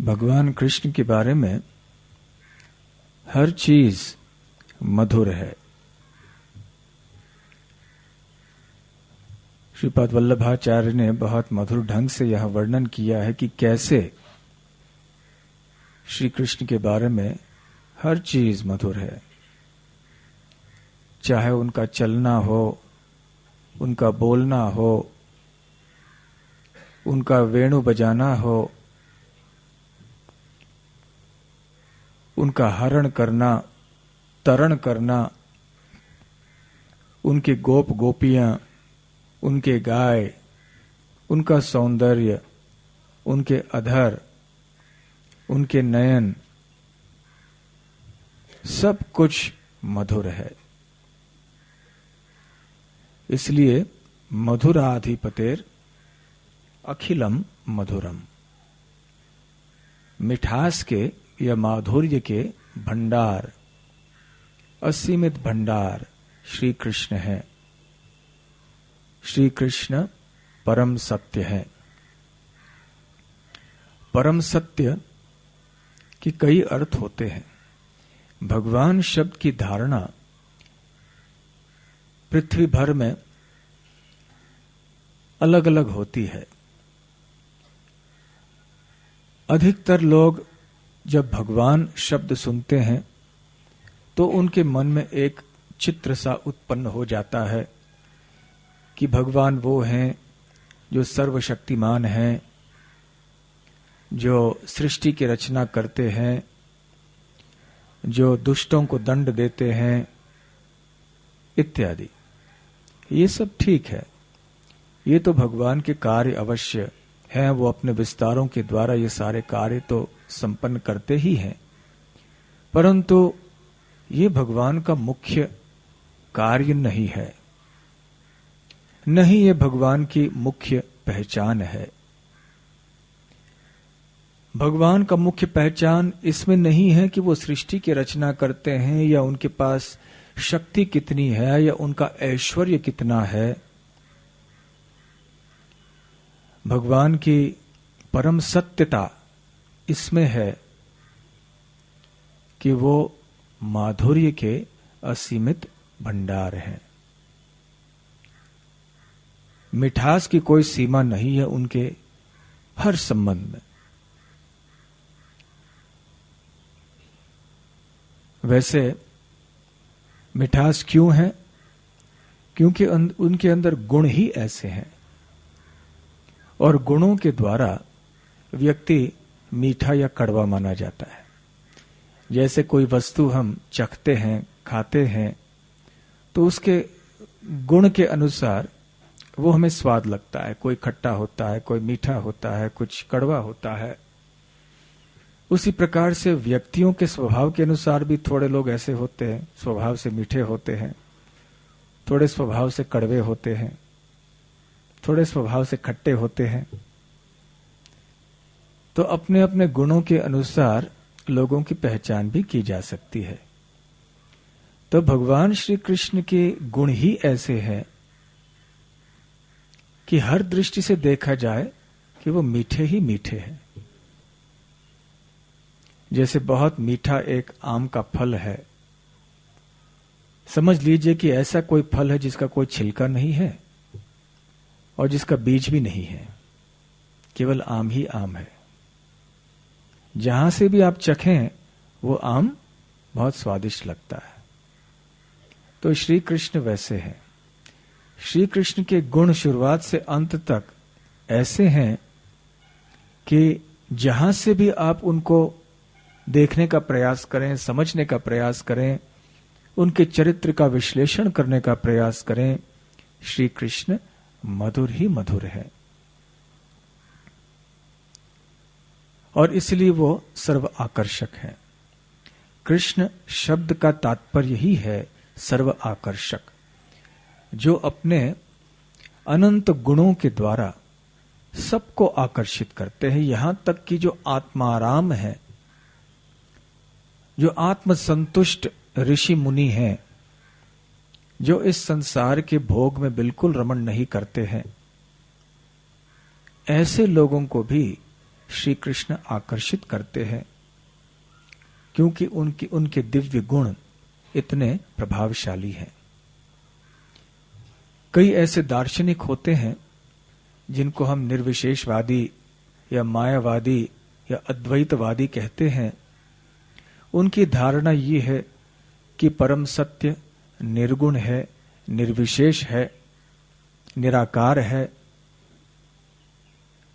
भगवान कृष्ण के बारे में हर चीज मधुर है। श्रीपाद वल्लभाचार्य ने बहुत मधुर ढंग से यह वर्णन किया है कि कैसे श्री कृष्ण के बारे में हर चीज मधुर है। चाहे उनका चलना हो, उनका बोलना हो, उनका वेणु बजाना हो, उनका हरण करना, तरण करना, उनके गोप गोपियां, उनके गाय, उनका सौंदर्य, उनके अधर, उनके नयन, सब कुछ मधुर है। इसलिए मधुराधिपतेर अखिलम मधुरम, मिठास के या माधुर्य के भंडार, असीमित भंडार श्री कृष्ण है। श्री कृष्ण परम सत्य है। परम सत्य के कई अर्थ होते हैं। भगवान शब्द की धारणा पृथ्वी भर में अलग अलग होती है। अधिकतर लोग जब भगवान शब्द सुनते हैं तो उनके मन में एक चित्र सा उत्पन्न हो जाता है कि भगवान वो हैं जो सर्वशक्तिमान हैं, जो सृष्टि की रचना करते हैं, जो दुष्टों को दंड देते हैं, इत्यादि। ये सब ठीक है, ये तो भगवान के कार्य अवश्य हैं, वो अपने विस्तारों के द्वारा ये सारे कार्य तो संपन्न करते ही हैं, परंतु ये भगवान का मुख्य कार्य नहीं है, नहीं ये भगवान की मुख्य पहचान है। भगवान का मुख्य पहचान इसमें नहीं है कि वो सृष्टि की रचना करते हैं या उनके पास शक्ति कितनी है या उनका ऐश्वर्य कितना है। भगवान की परम सत्यता इसमें है कि वो माधुर्य के असीमित भंडार हैं। मिठास की कोई सीमा नहीं है उनके हर संबंध में। वैसे मिठास क्यों है? क्योंकि उनके अंदर गुण ही ऐसे हैं और गुणों के द्वारा व्यक्ति मीठा या कड़वा माना जाता है। जैसे कोई वस्तु हम चखते हैं, खाते हैं, तो उसके गुण के अनुसार वो हमें स्वाद लगता है। कोई खट्टा होता है, कोई मीठा होता है, कुछ कड़वा होता है। उसी प्रकार से व्यक्तियों के स्वभाव के अनुसार भी थोड़े लोग ऐसे होते हैं, स्वभाव से मीठे होते हैं, थोड़े स्वभाव से कड़वे होते हैं, थोड़े स्वभाव से खट्टे होते हैं। तो अपने अपने गुणों के अनुसार लोगों की पहचान भी की जा सकती है। तो भगवान श्री कृष्ण के गुण ही ऐसे हैं कि हर दृष्टि से देखा जाए कि वो मीठे ही मीठे हैं। जैसे बहुत मीठा एक आम का फल है, समझ लीजिए कि ऐसा कोई फल है जिसका कोई छिलका नहीं है और जिसका बीज भी नहीं है, केवल आम ही आम है। जहां से भी आप चखें वो आम बहुत स्वादिष्ट लगता है। तो श्री कृष्ण वैसे हैं। श्री कृष्ण के गुण शुरुआत से अंत तक ऐसे हैं कि जहां से भी आप उनको देखने का प्रयास करें, समझने का प्रयास करें, उनके चरित्र का विश्लेषण करने का प्रयास करें, श्री कृष्ण मधुर ही मधुर है। और इसलिए वो सर्व आकर्षक है। कृष्ण शब्द का तात्पर्य ही है सर्व आकर्षक, जो अपने अनंत गुणों के द्वारा सबको आकर्षित करते हैं। यहां तक कि जो आत्माराम है, जो आत्मसंतुष्ट ऋषि मुनि हैं, जो इस संसार के भोग में बिल्कुल रमण नहीं करते हैं, ऐसे लोगों को भी श्री कृष्ण आकर्षित करते हैं, क्योंकि उनके दिव्य गुण इतने प्रभावशाली हैं। कई ऐसे दार्शनिक होते हैं जिनको हम निर्विशेषवादी या मायावादी या अद्वैतवादी कहते हैं। उनकी धारणा ये है कि परम सत्य निर्गुण है, निर्विशेष है, निराकार है।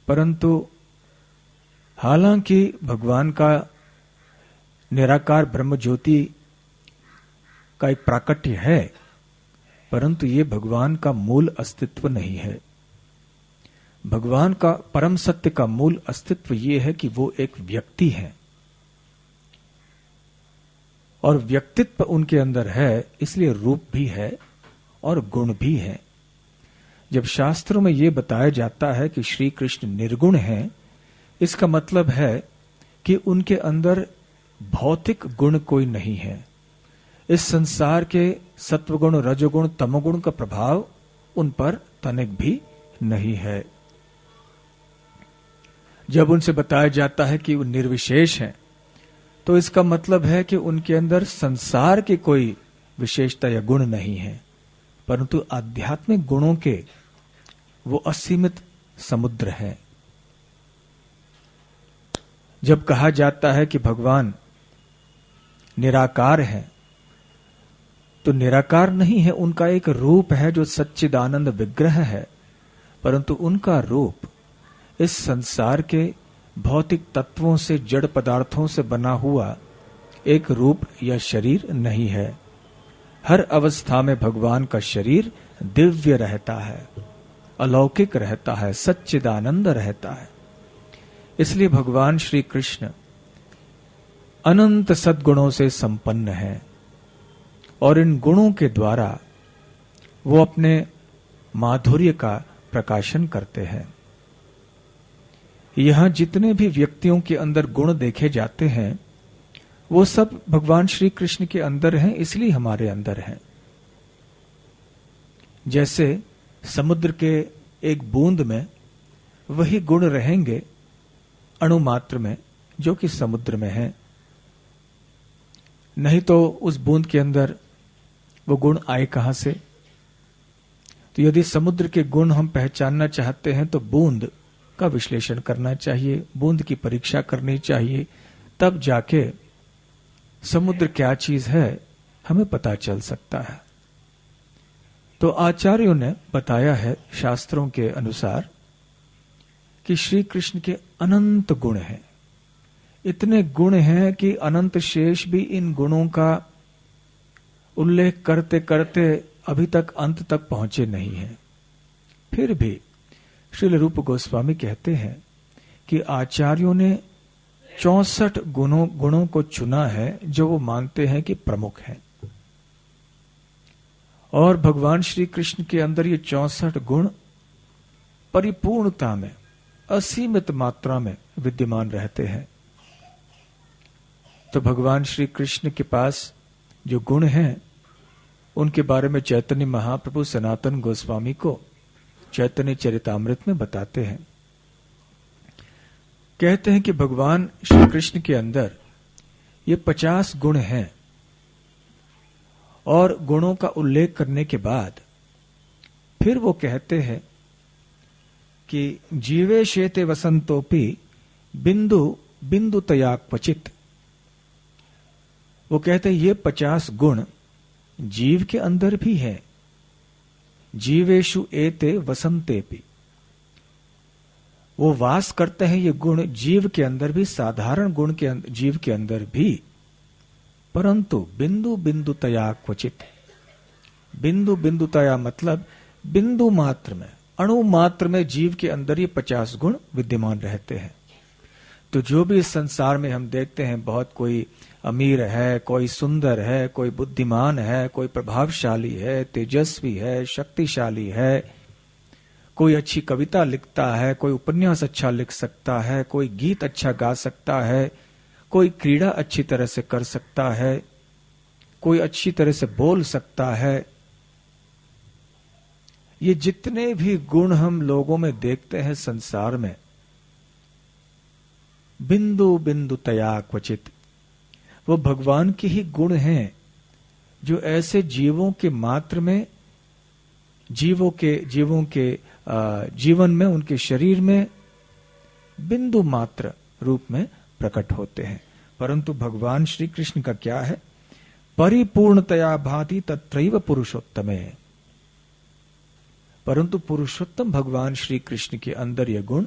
परंतु हालांकि भगवान का निराकार ब्रह्म ज्योति का एक प्राकट्य है, परंतु ये भगवान का मूल अस्तित्व नहीं है। भगवान का परम सत्य का मूल अस्तित्व ये है कि वो एक व्यक्ति है, और व्यक्तित्व उनके अंदर है, इसलिए रूप भी है और गुण भी है। जब शास्त्रों में यह बताया जाता है कि श्री कृष्ण निर्गुण हैं, इसका मतलब है कि उनके अंदर भौतिक गुण कोई नहीं है। इस संसार के सत्वगुण, रजोगुण, तमोगुण का प्रभाव उन पर तनिक भी नहीं है। जब उनसे बताया जाता है कि वो निर्विशेष हैं, तो इसका मतलब है कि उनके अंदर संसार के कोई विशेषता या गुण नहीं है, परंतु आध्यात्मिक गुणों के वो असीमित समुद्र है। जब कहा जाता है कि भगवान निराकार है, तो निराकार नहीं है, उनका एक रूप है जो सच्चिदानंद विग्रह है, परंतु उनका रूप इस संसार के भौतिक तत्वों से, जड़ पदार्थों से बना हुआ एक रूप या शरीर नहीं है। हर अवस्था में भगवान का शरीर दिव्य रहता है, अलौकिक रहता है, सच्चिदानंद रहता है। इसलिए भगवान श्री कृष्ण अनंत सद्गुणों से संपन्न है, और इन गुणों के द्वारा वो अपने माधुर्य का प्रकाशन करते हैं। यहां जितने भी व्यक्तियों के अंदर गुण देखे जाते हैं, वो सब भगवान श्री कृष्ण के अंदर हैं, इसलिए हमारे अंदर हैं। जैसे समुद्र के एक बूंद में वही गुण रहेंगे अणु मात्र में, जो कि समुद्र में है, नहीं तो उस बूंद के अंदर वो गुण आए कहां से? तो यदि समुद्र के गुण हम पहचानना चाहते हैं तो बूंद का विश्लेषण करना चाहिए, बूंद की परीक्षा करनी चाहिए, तब जाके समुद्र क्या चीज है हमें पता चल सकता है। तो आचार्यों ने बताया है शास्त्रों के अनुसार कि श्री कृष्ण के अनंत गुण हैं। इतने गुण हैं कि अनंत शेष भी इन गुणों का उल्लेख करते करते अभी तक अंत तक पहुंचे नहीं हैं। फिर भी श्रील रूप गोस्वामी कहते हैं कि आचार्यों ने 64 गुणों को चुना है जो वो मानते हैं कि प्रमुख हैं, और भगवान श्री कृष्ण के अंदर ये 64 गुण परिपूर्णता में, असीमित मात्रा में विद्यमान रहते हैं। तो भगवान श्री कृष्ण के पास जो गुण हैं, उनके बारे में चैतन्य महाप्रभु सनातन गोस्वामी को चैतन्य चरितामृत में बताते हैं। कहते हैं कि भगवान श्री कृष्ण के अंदर ये 50 गुण हैं, और गुणों का उल्लेख करने के बाद फिर वो कहते हैं कि जीवे शेते वसंतोपि बिंदु बिंदुतया क्वचित। वो कहते हैं ये 50 गुण जीव के अंदर भी है। जीवेशु एते वसंतेपि, वो वास करते हैं ये गुण जीव के अंदर भी, साधारण गुण के जीव के अंदर भी, परंतु बिंदु बिंदुतया क्वचित। बिंदु बिंदुतया मतलब बिंदु मात्र में, अणु मात्र में जीव के अंदर ये 50 गुण विद्यमान रहते हैं। तो जो भी इस संसार में हम देखते हैं, बहुत कोई अमीर है, कोई सुंदर है, कोई बुद्धिमान है, कोई प्रभावशाली है, तेजस्वी है, शक्तिशाली है, कोई अच्छी कविता लिखता है, कोई उपन्यास अच्छा लिख सकता है, कोई गीत अच्छा गा सकता है, कोई क्रीड़ा अच्छी तरह से कर सकता है, कोई अच्छी तरह से बोल सकता है। ये जितने भी गुण हम लोगों में देखते हैं संसार में, बिंदु बिंदु तया क्वचित। वो भगवान के ही गुण हैं जो ऐसे जीवों के मात्र में, जीवों के जीवन में, उनके शरीर में बिंदु मात्र रूप में प्रकट होते हैं। परंतु भगवान श्री कृष्ण का क्या है? परिपूर्णतया भाति तत्रैव पुरुषोत्तमे। परंतु पुरुषोत्तम भगवान श्री कृष्ण के अंदर यह गुण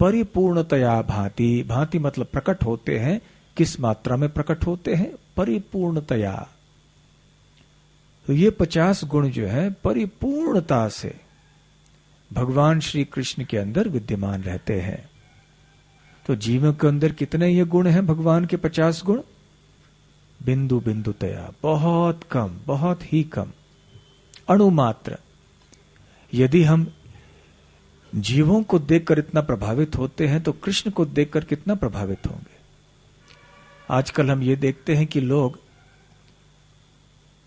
परिपूर्णतया भाति, भाति मतलब प्रकट होते हैं। किस मात्रा में प्रकट होते हैं? परिपूर्णतया। तो ये 50 गुण जो है परिपूर्णता से भगवान श्री कृष्ण के अंदर विद्यमान रहते हैं। तो जीवों के अंदर कितने ये गुण हैं? भगवान के 50 गुण बिंदु बिंदुतया, बहुत कम, बहुत ही कम, अणुमात्र। यदि हम जीवों को देखकर इतना प्रभावित होते हैं तो कृष्ण को देखकर कितना प्रभावित होंगे। आजकल हम ये देखते हैं कि लोग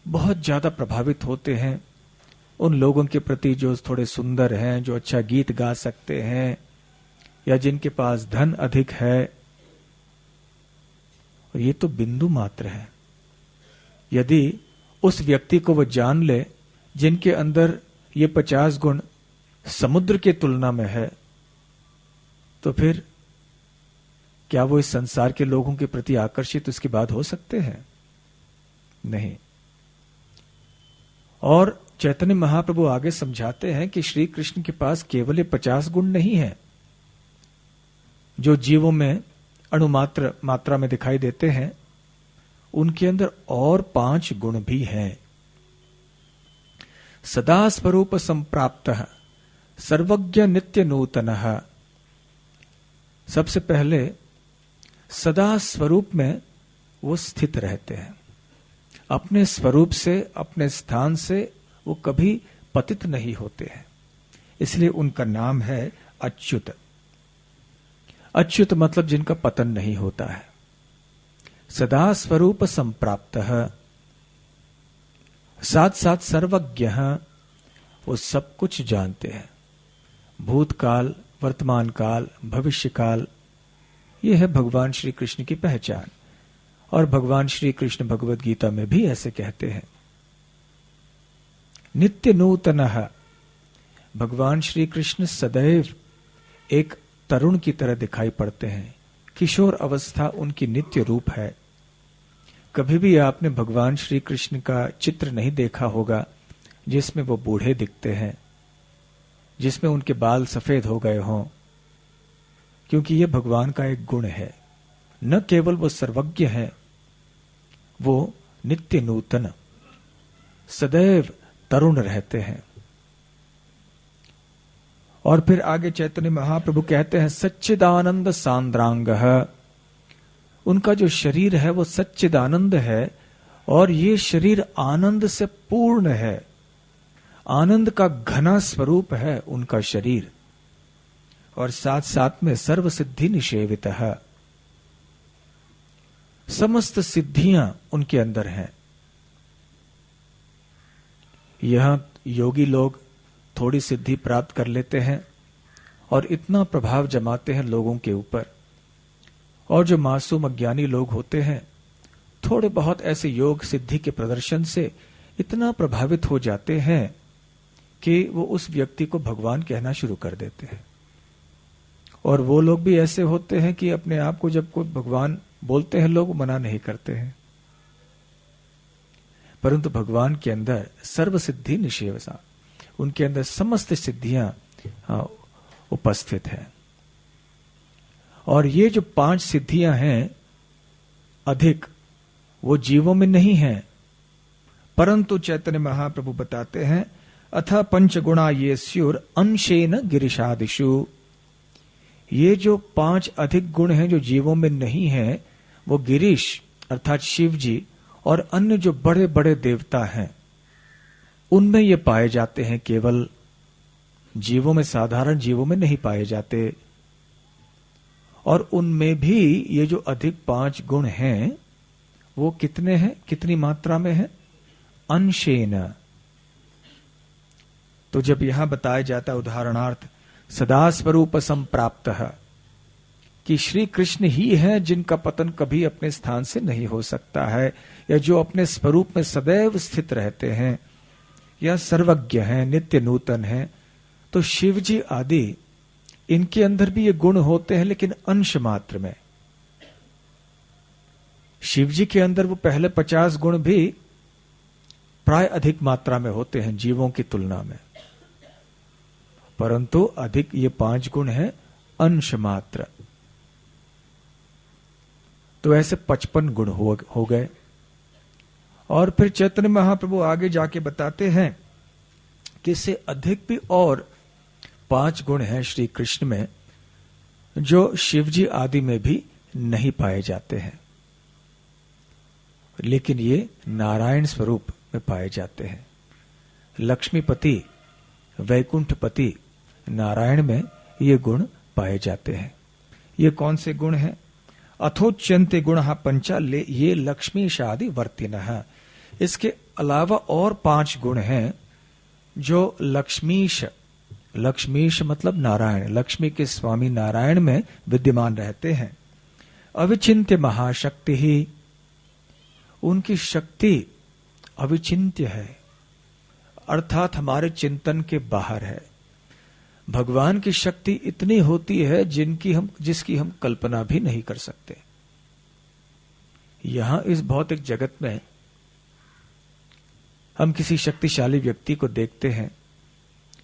बहुत ज्यादा प्रभावित होते हैं उन लोगों के प्रति जो थोड़े सुंदर हैं, जो अच्छा गीत गा सकते हैं, या जिनके पास धन अधिक है। और ये तो बिंदु मात्र है। यदि उस व्यक्ति को वो जान ले जिनके अंदर ये 50 गुण समुद्र के तुलना में है, तो फिर क्या वो इस संसार के लोगों के प्रति आकर्षित उसके बाद हो सकते हैं? नहीं। और चैतन्य महाप्रभु आगे समझाते हैं कि श्री कृष्ण के पास केवल ये 50 गुण नहीं है जो जीवों में अणुमात्र मात्रा में दिखाई देते हैं, उनके अंदर और 5 गुण भी हैं। सदा स्वरूप संप्राप्तः सर्वज्ञ नित्य नूतनः। सबसे पहले सदा स्वरूप में वो स्थित रहते हैं। अपने स्वरूप से, अपने स्थान से वो कभी पतित नहीं होते हैं, इसलिए उनका नाम है अच्युत। अच्युत मतलब जिनका पतन नहीं होता है। सदा स्वरूप संप्राप्तः, साथ साथ सर्वज्ञ, वो सब कुछ जानते हैं। भूतकाल, वर्तमान काल, भविष्य काल, ये है भगवान श्री कृष्ण की पहचान। और भगवान श्री कृष्ण भगवद गीता में भी ऐसे कहते हैं। नित्य नूतनः, भगवान श्री कृष्ण सदैव एक तरुण की तरह दिखाई पड़ते हैं। किशोर अवस्था उनकी नित्य रूप है। कभी भी आपने भगवान श्री कृष्ण का चित्र नहीं देखा होगा जिसमें वो बूढ़े दिखते हैं, जिसमें उनके बाल सफेद हो गए हों, क्योंकि ये भगवान का एक गुण है। न केवल वो सर्वज्ञ है, वो नित्य नूतन, सदैव तरुण रहते हैं। और फिर आगे चैतन्य महाप्रभु कहते हैं सच्चिदानंद सांद्रांगः, उनका जो शरीर है वो सच्चिदानंद है और ये शरीर आनंद से पूर्ण है। आनंद का घना स्वरूप है उनका शरीर। और साथ साथ में सर्व सिद्धि निषेवितः, समस्त सिद्धियां उनके अंदर हैं। यहां योगी लोग थोड़ी सिद्धि प्राप्त कर लेते हैं और इतना प्रभाव जमाते हैं लोगों के ऊपर, और जो मासूम अज्ञानी लोग होते हैं थोड़े बहुत ऐसे योग सिद्धि के प्रदर्शन से इतना प्रभावित हो जाते हैं कि वो उस व्यक्ति को भगवान कहना शुरू कर देते हैं। और वो लोग भी ऐसे होते हैं कि अपने आप को जब कोई भगवान बोलते हैं लोग मना नहीं करते हैं, परंतु भगवान के अंदर सर्व सिद्धि निषेवसा, उनके अंदर समस्त सिद्धियां उपस्थित हैं। और ये जो 5 सिद्धियां हैं अधिक, वो जीवों में नहीं हैं, परंतु चैतन्य महाप्रभु बताते हैं अथ पंचगुणा ये स्युर अंशेन गिरिशादिषु। ये जो 5 अधिक गुण हैं जो जीवों में नहीं हैं, वो गिरीश अर्थात शिव जी और अन्य जो बड़े बड़े देवता हैं उनमें ये पाए जाते हैं। केवल जीवों में, साधारण जीवों में नहीं पाए जाते। और उनमें भी ये जो अधिक 5 गुण हैं वो कितने हैं, कितनी मात्रा में है? अंशेन। तो जब यहां बताया जाता उदाहरणार्थ सदा स्वरूप संप्राप्तः, कि श्री कृष्ण ही है जिनका पतन कभी अपने स्थान से नहीं हो सकता है, या जो अपने स्वरूप में सदैव स्थित रहते हैं, या सर्वज्ञ हैं, नित्य नूतन हैं, तो शिव जी आदि इनके अंदर भी ये गुण होते हैं, लेकिन अंश मात्र में। शिव जी के अंदर वो पहले 50 गुण भी प्राय अधिक मात्रा में होते हैं जीवों की तुलना में, परंतु अधिक ये 5 गुण हैं अंश मात्र। तो ऐसे 55 गुण हो गए। और फिर चैतन्य महाप्रभु आगे जाके बताते हैं कि इससे अधिक भी और 5 गुण हैं श्री कृष्ण में, जो शिवजी आदि में भी नहीं पाए जाते हैं, लेकिन ये नारायण स्वरूप में पाए जाते हैं। लक्ष्मीपति, वैकुंठपति नारायण में ये गुण पाए जाते हैं। ये कौन से गुण हैं? अथोच्यन्ते गुणः पंचा ले ये लक्ष्मी शादि वर्तिनः। इसके अलावा और 5 गुण हैं जो लक्ष्मीश, लक्ष्मीश मतलब नारायण, लक्ष्मी के स्वामी नारायण में विद्यमान रहते हैं। अविचिन्त्य महाशक्ति ही, उनकी शक्ति अविचिन्त्य है, अर्थात हमारे चिंतन के बाहर है। भगवान की शक्ति इतनी होती है जिसकी हम कल्पना भी नहीं कर सकते। यहां इस भौतिक जगत में हम किसी शक्तिशाली व्यक्ति को देखते हैं,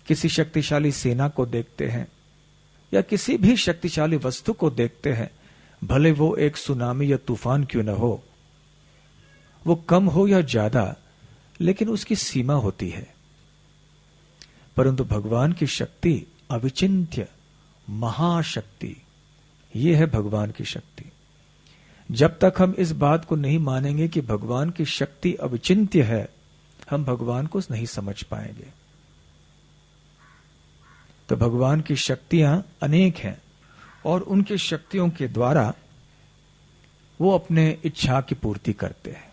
किसी शक्तिशाली सेना को देखते हैं, या किसी भी शक्तिशाली वस्तु को देखते हैं, भले वो एक सुनामी या तूफान क्यों न हो, वो कम हो या ज्यादा, लेकिन उसकी सीमा होती है। परंतु भगवान की शक्ति अविचिन्त्य महाशक्ति, ये है भगवान की शक्ति। जब तक हम इस बात को नहीं मानेंगे कि भगवान की शक्ति अविचिन्त्य है, हम भगवान को नहीं समझ पाएंगे। तो भगवान की शक्तियां अनेक हैं और उनकी शक्तियों के द्वारा वो अपने इच्छा की पूर्ति करते हैं।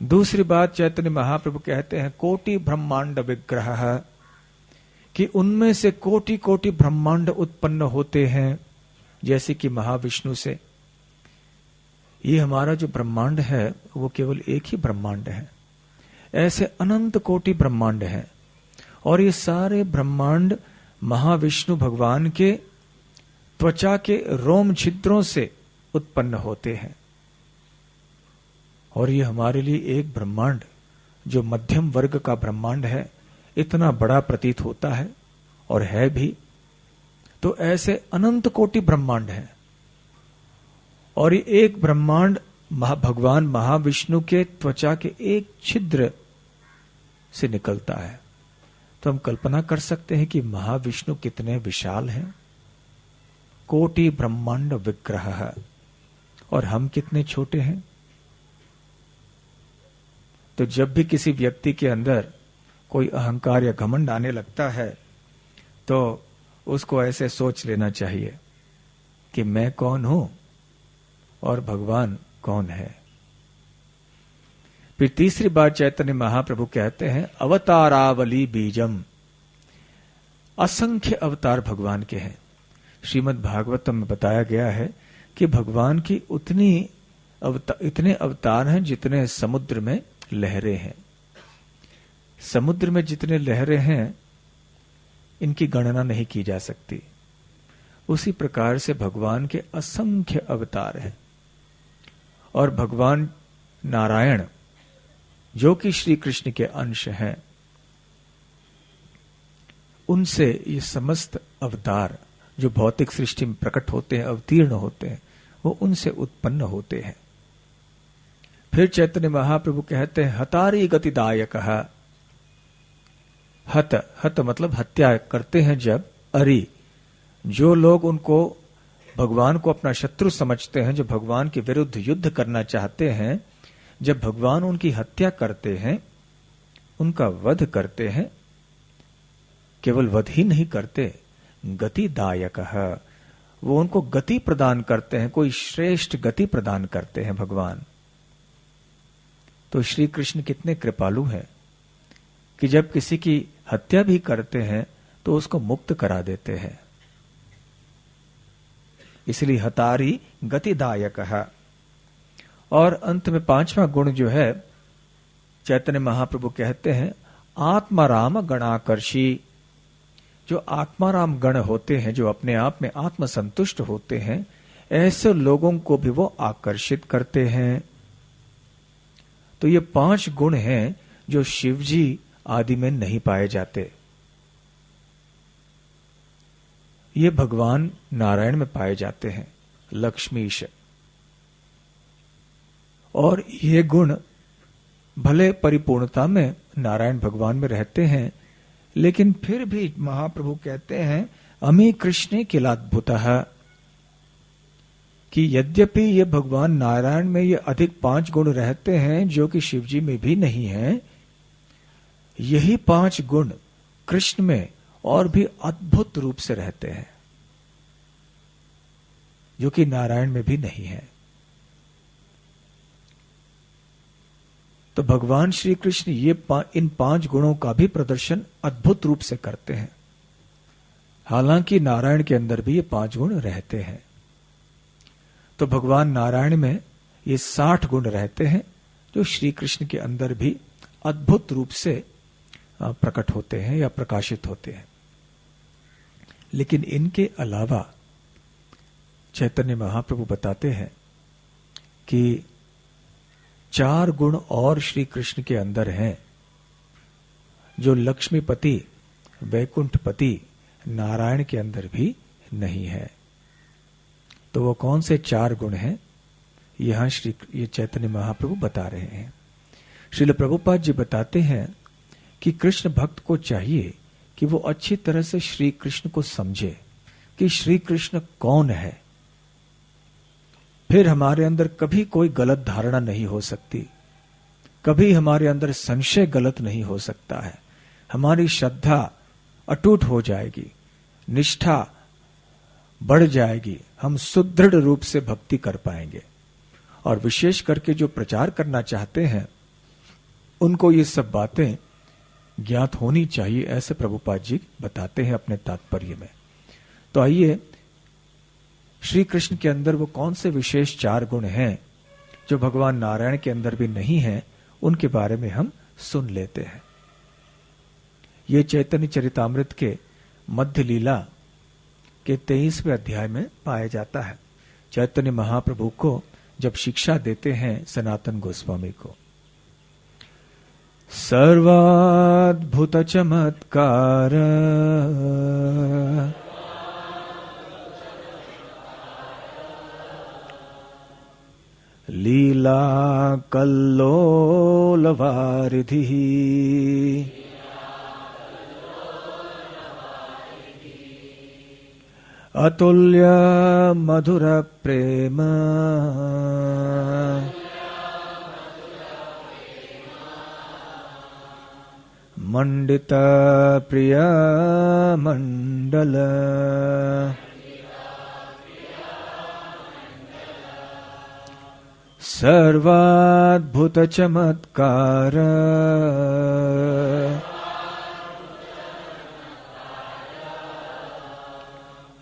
दूसरी बात चैतन्य महाप्रभु कहते हैं कोटि ब्रह्मांड विग्रह, कि उनमें से कोटि कोटि ब्रह्मांड उत्पन्न होते हैं, जैसे कि महाविष्णु से। ये हमारा जो ब्रह्मांड है वो केवल एक ही ब्रह्मांड है, ऐसे अनंत कोटि ब्रह्मांड हैं, और ये सारे ब्रह्मांड महाविष्णु भगवान के त्वचा के रोम छिद्रों से उत्पन्न होते हैं। और ये हमारे लिए एक ब्रह्मांड जो मध्यम वर्ग का ब्रह्मांड है, इतना बड़ा प्रतीत होता है और है भी। तो ऐसे अनंत कोटि ब्रह्मांड है, और ये एक ब्रह्मांड भगवान महाविष्णु के त्वचा के एक छिद्र से निकलता है। तो हम कल्पना कर सकते हैं कि महाविष्णु कितने विशाल हैं, कोटि ब्रह्मांड विग्रह है, और हम कितने छोटे हैं। तो जब भी किसी व्यक्ति के अंदर कोई अहंकार या घमंड आने लगता है, तो उसको ऐसे सोच लेना चाहिए कि मैं कौन हूं और भगवान कौन है। फिर तीसरी बात चैतन्य महाप्रभु कहते हैं अवतारावली बीजम, असंख्य अवतार भगवान के हैं। श्रीमद् भागवतम में बताया गया है कि भगवान की इतने अवतार हैं जितने समुद्र में लहरें हैं। समुद्र में जितने लहरें हैं, इनकी गणना नहीं की जा सकती। उसी प्रकार से भगवान के असंख्य अवतार हैं। और भगवान नारायण जो कि श्री कृष्ण के अंश हैं, उनसे ये समस्त अवतार जो भौतिक सृष्टि में प्रकट होते हैं, अवतीर्ण होते हैं, वो उनसे उत्पन्न होते हैं। फिर चैतन्य महाप्रभु कहते हैं हतारी गतिदायक, हत मतलब हत्या करते हैं जब, अरि जो लोग उनको भगवान को अपना शत्रु समझते हैं, जो भगवान के विरुद्ध युद्ध करना चाहते हैं, जब भगवान उनकी हत्या करते हैं, उनका वध करते हैं, केवल वध ही नहीं करते, गतिदायक, वो उनको गति प्रदान करते हैं, कोई श्रेष्ठ गति प्रदान करते हैं भगवान। तो श्री कृष्ण कितने कृपालु हैं कि जब किसी की हत्या भी करते हैं तो उसको मुक्त करा देते हैं। इसलिए हतारी गतिदायक है। और अंत में पांचवा गुण जो है, चैतन्य महाप्रभु कहते हैं आत्माराम गणाकर्षी। जो आत्माराम गण होते हैं, जो अपने आप में आत्मसंतुष्ट होते हैं, ऐसे लोगों को भी वो आकर्षित करते हैं। तो ये 5 गुण हैं जो शिवजी आदि में नहीं पाए जाते, ये भगवान नारायण में पाए जाते हैं, लक्ष्मीश। और ये गुण भले परिपूर्णता में नारायण भगवान में रहते हैं, लेकिन फिर भी महाप्रभु कहते हैं अमी कृष्णे किलाद्भुतः, कि यद्यपि ये भगवान नारायण में ये अधिक 5 गुण रहते हैं जो कि शिवजी में भी नहीं है, यही 5 गुण कृष्ण में और भी अद्भुत रूप से रहते हैं जो कि नारायण में भी नहीं है। तो भगवान श्री कृष्ण इन 5 गुणों का भी प्रदर्शन अद्भुत रूप से करते हैं। हालांकि नारायण के अंदर भी ये 5 गुण रहते हैं। तो भगवान नारायण में ये 60 गुण रहते हैं जो श्री कृष्ण के अंदर भी अद्भुत रूप से प्रकट होते हैं या प्रकाशित होते हैं। लेकिन इनके अलावा चैतन्य महाप्रभु बताते हैं कि 4 गुण और श्री कृष्ण के अंदर हैं जो लक्ष्मीपति, वैकुंठपति नारायण के अंदर भी नहीं है। तो वो कौन से 4 गुण हैं, यहां ये चैतन्य महाप्रभु बता रहे हैं। श्रील प्रभुपाद जी बताते हैं कि कृष्ण भक्त को चाहिए कि वो अच्छी तरह से श्री कृष्ण को समझे कि श्री कृष्ण कौन है। फिर हमारे अंदर कभी कोई गलत धारणा नहीं हो सकती, कभी हमारे अंदर संशय गलत नहीं हो सकता है। हमारी श्रद्धा अटूट हो जाएगी, निष्ठा बढ़ जाएगी, हम सुदृढ़ रूप से भक्ति कर पाएंगे। और विशेष करके जो प्रचार करना चाहते हैं उनको ये सब बातें ज्ञात होनी चाहिए, ऐसे प्रभुपाद जी बताते हैं अपने तात्पर्य में। तो आइए श्री कृष्ण के अंदर वो कौन से विशेष 4 गुण हैं जो भगवान नारायण के अंदर भी नहीं हैं, उनके बारे में हम सुन लेते हैं। ये चैतन्य चरितामृत के मध्य लीला के 23वें अध्याय में पाया जाता है। चैतन्य महाप्रभु को जब शिक्षा देते हैं सनातन गोस्वामी को, सर्वाद्भुत चमत्कार लीला कल्लोल वारिधि अतुल्य मधुर प्रेम मंडित प्रिय मंडल सर्वाद्भुत चमत्कार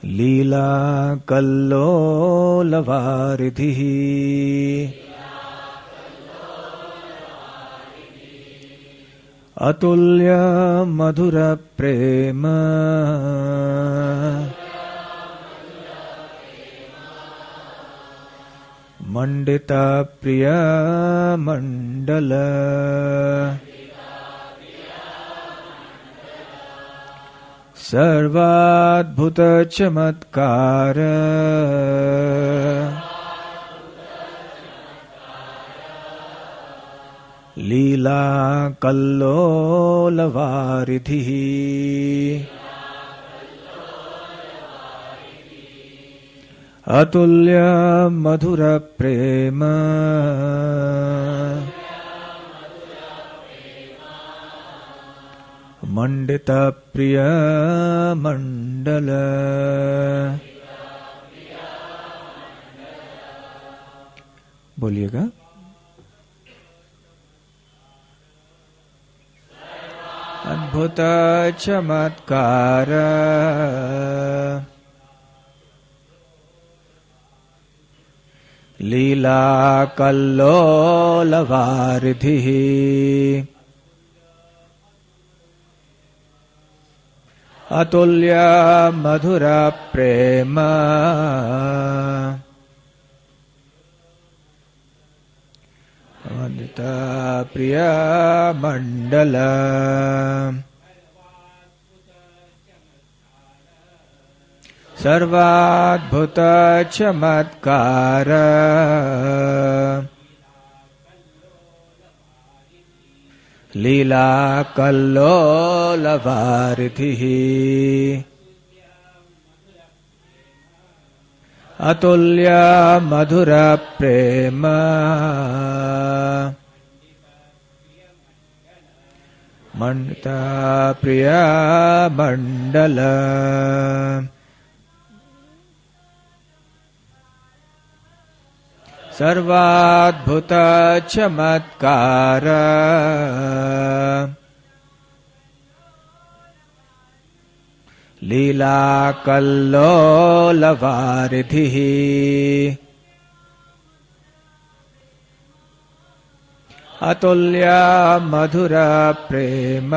लीला कल्लोल वारिधि अतुल्य मधुर प्रेम मंडित प्रिय मंडल सर्वाद्भुत चमत्कार लीला कल्लोल वारिधि अतुल्य मधुर प्रेम मंडित प्रिय मंडल बोलिएगा। अद्भुत चमत्कार लीला कल्लोलवारिधिः अतुल्य मधुर प्रेम वंदिता प्रिय मंडल सर्वाद्भुत चमत्कार लीला कल्लोलवारिधिः अतुल्य मधुर प्रेम मंडिता प्रिय मंडल सर्वाद्भुत चमत्कार लीला कल्लोलवारिधिः अतुल्य मधुर प्रेम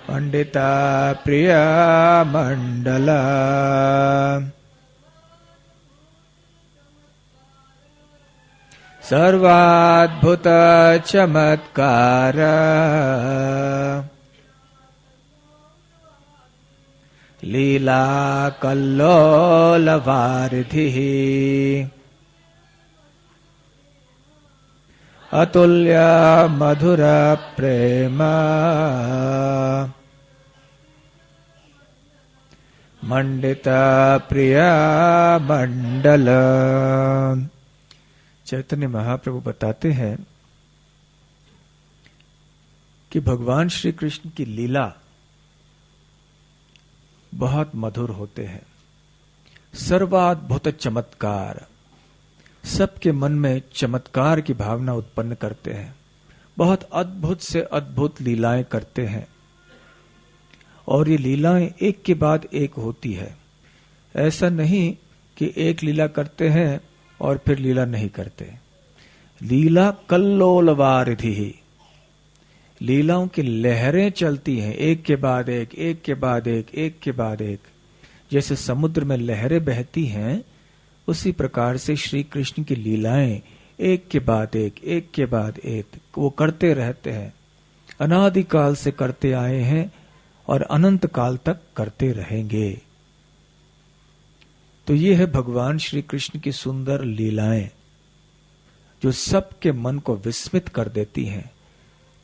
पंडिता प्रिय मंडल सर्वाद्भुत चमत्कार लीला कल्लोलवारिधिः अतुल्य मधुर प्रेम मंडिता प्रिय मंडल। चैतन्य महाप्रभु बताते हैं कि भगवान श्री कृष्ण की लीला बहुत मधुर होते हैं, सर्वाद्भुत चमत्कार, सबके मन में चमत्कार की भावना उत्पन्न करते हैं, बहुत अद्भुत से अद्भुत लीलाएं करते हैं और ये लीलाएं एक के बाद एक होती है। ऐसा नहीं कि एक लीला करते हैं और फिर लीला नहीं करते। लीला कल्लोलवारिधिः, लीलाओं की लहरें चलती हैं, एक के बाद एक, एक के बाद एक, एक के बाद एक। जैसे समुद्र में लहरें बहती हैं, उसी प्रकार से श्री कृष्ण की लीलाएं एक के बाद एक, एक के बाद एक वो करते रहते हैं। अनादिकाल से करते आए हैं और अनंत काल तक करते रहेंगे। तो ये है भगवान श्री कृष्ण की सुंदर लीलाएं जो सबके मन को विस्मित कर देती हैं।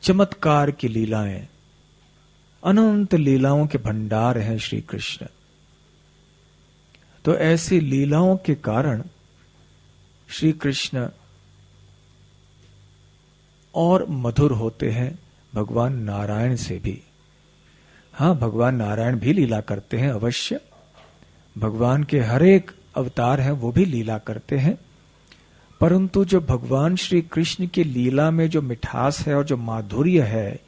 चमत्कार की लीलाएं, अनंत लीलाओं के भंडार हैं श्री कृष्ण। तो ऐसी लीलाओं के कारण श्री कृष्ण और मधुर होते हैं भगवान नारायण से भी। हाँ, भगवान नारायण भी लीला करते हैं अवश्य, भगवान के हर एक अवतार हैं वो भी लीला करते हैं, परंतु जो भगवान श्री कृष्ण की लीला में जो मिठास है और जो माधुर्य है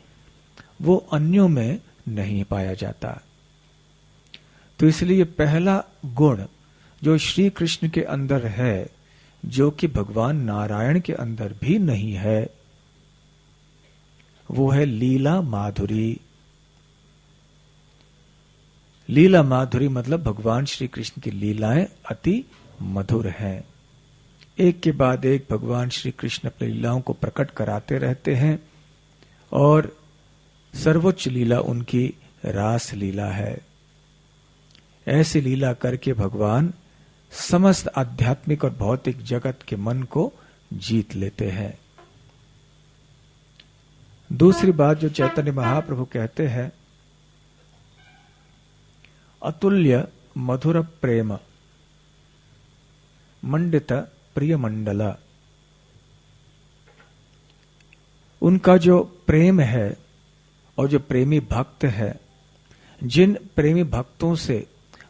वो अन्यों में नहीं पाया जाता। तो इसलिए पहला गुण जो श्री कृष्ण के अंदर है, जो कि भगवान नारायण के अंदर भी नहीं है, वो है लीला माधुरी। लीला माधुरी मतलब भगवान श्री कृष्ण की लीलाएं अति मधुर हैं। एक के बाद एक भगवान श्री कृष्ण अपनी लीलाओं को प्रकट कराते रहते हैं और सर्वोच्च लीला उनकी रास लीला है। ऐसी लीला करके भगवान समस्त आध्यात्मिक और भौतिक जगत के मन को जीत लेते हैं। दूसरी बात जो चैतन्य महाप्रभु कहते हैं, अतुल्य मधुर प्रेम मंडित प्रिय मंडल। उनका जो प्रेम है और जो प्रेमी भक्त है, जिन प्रेमी भक्तों से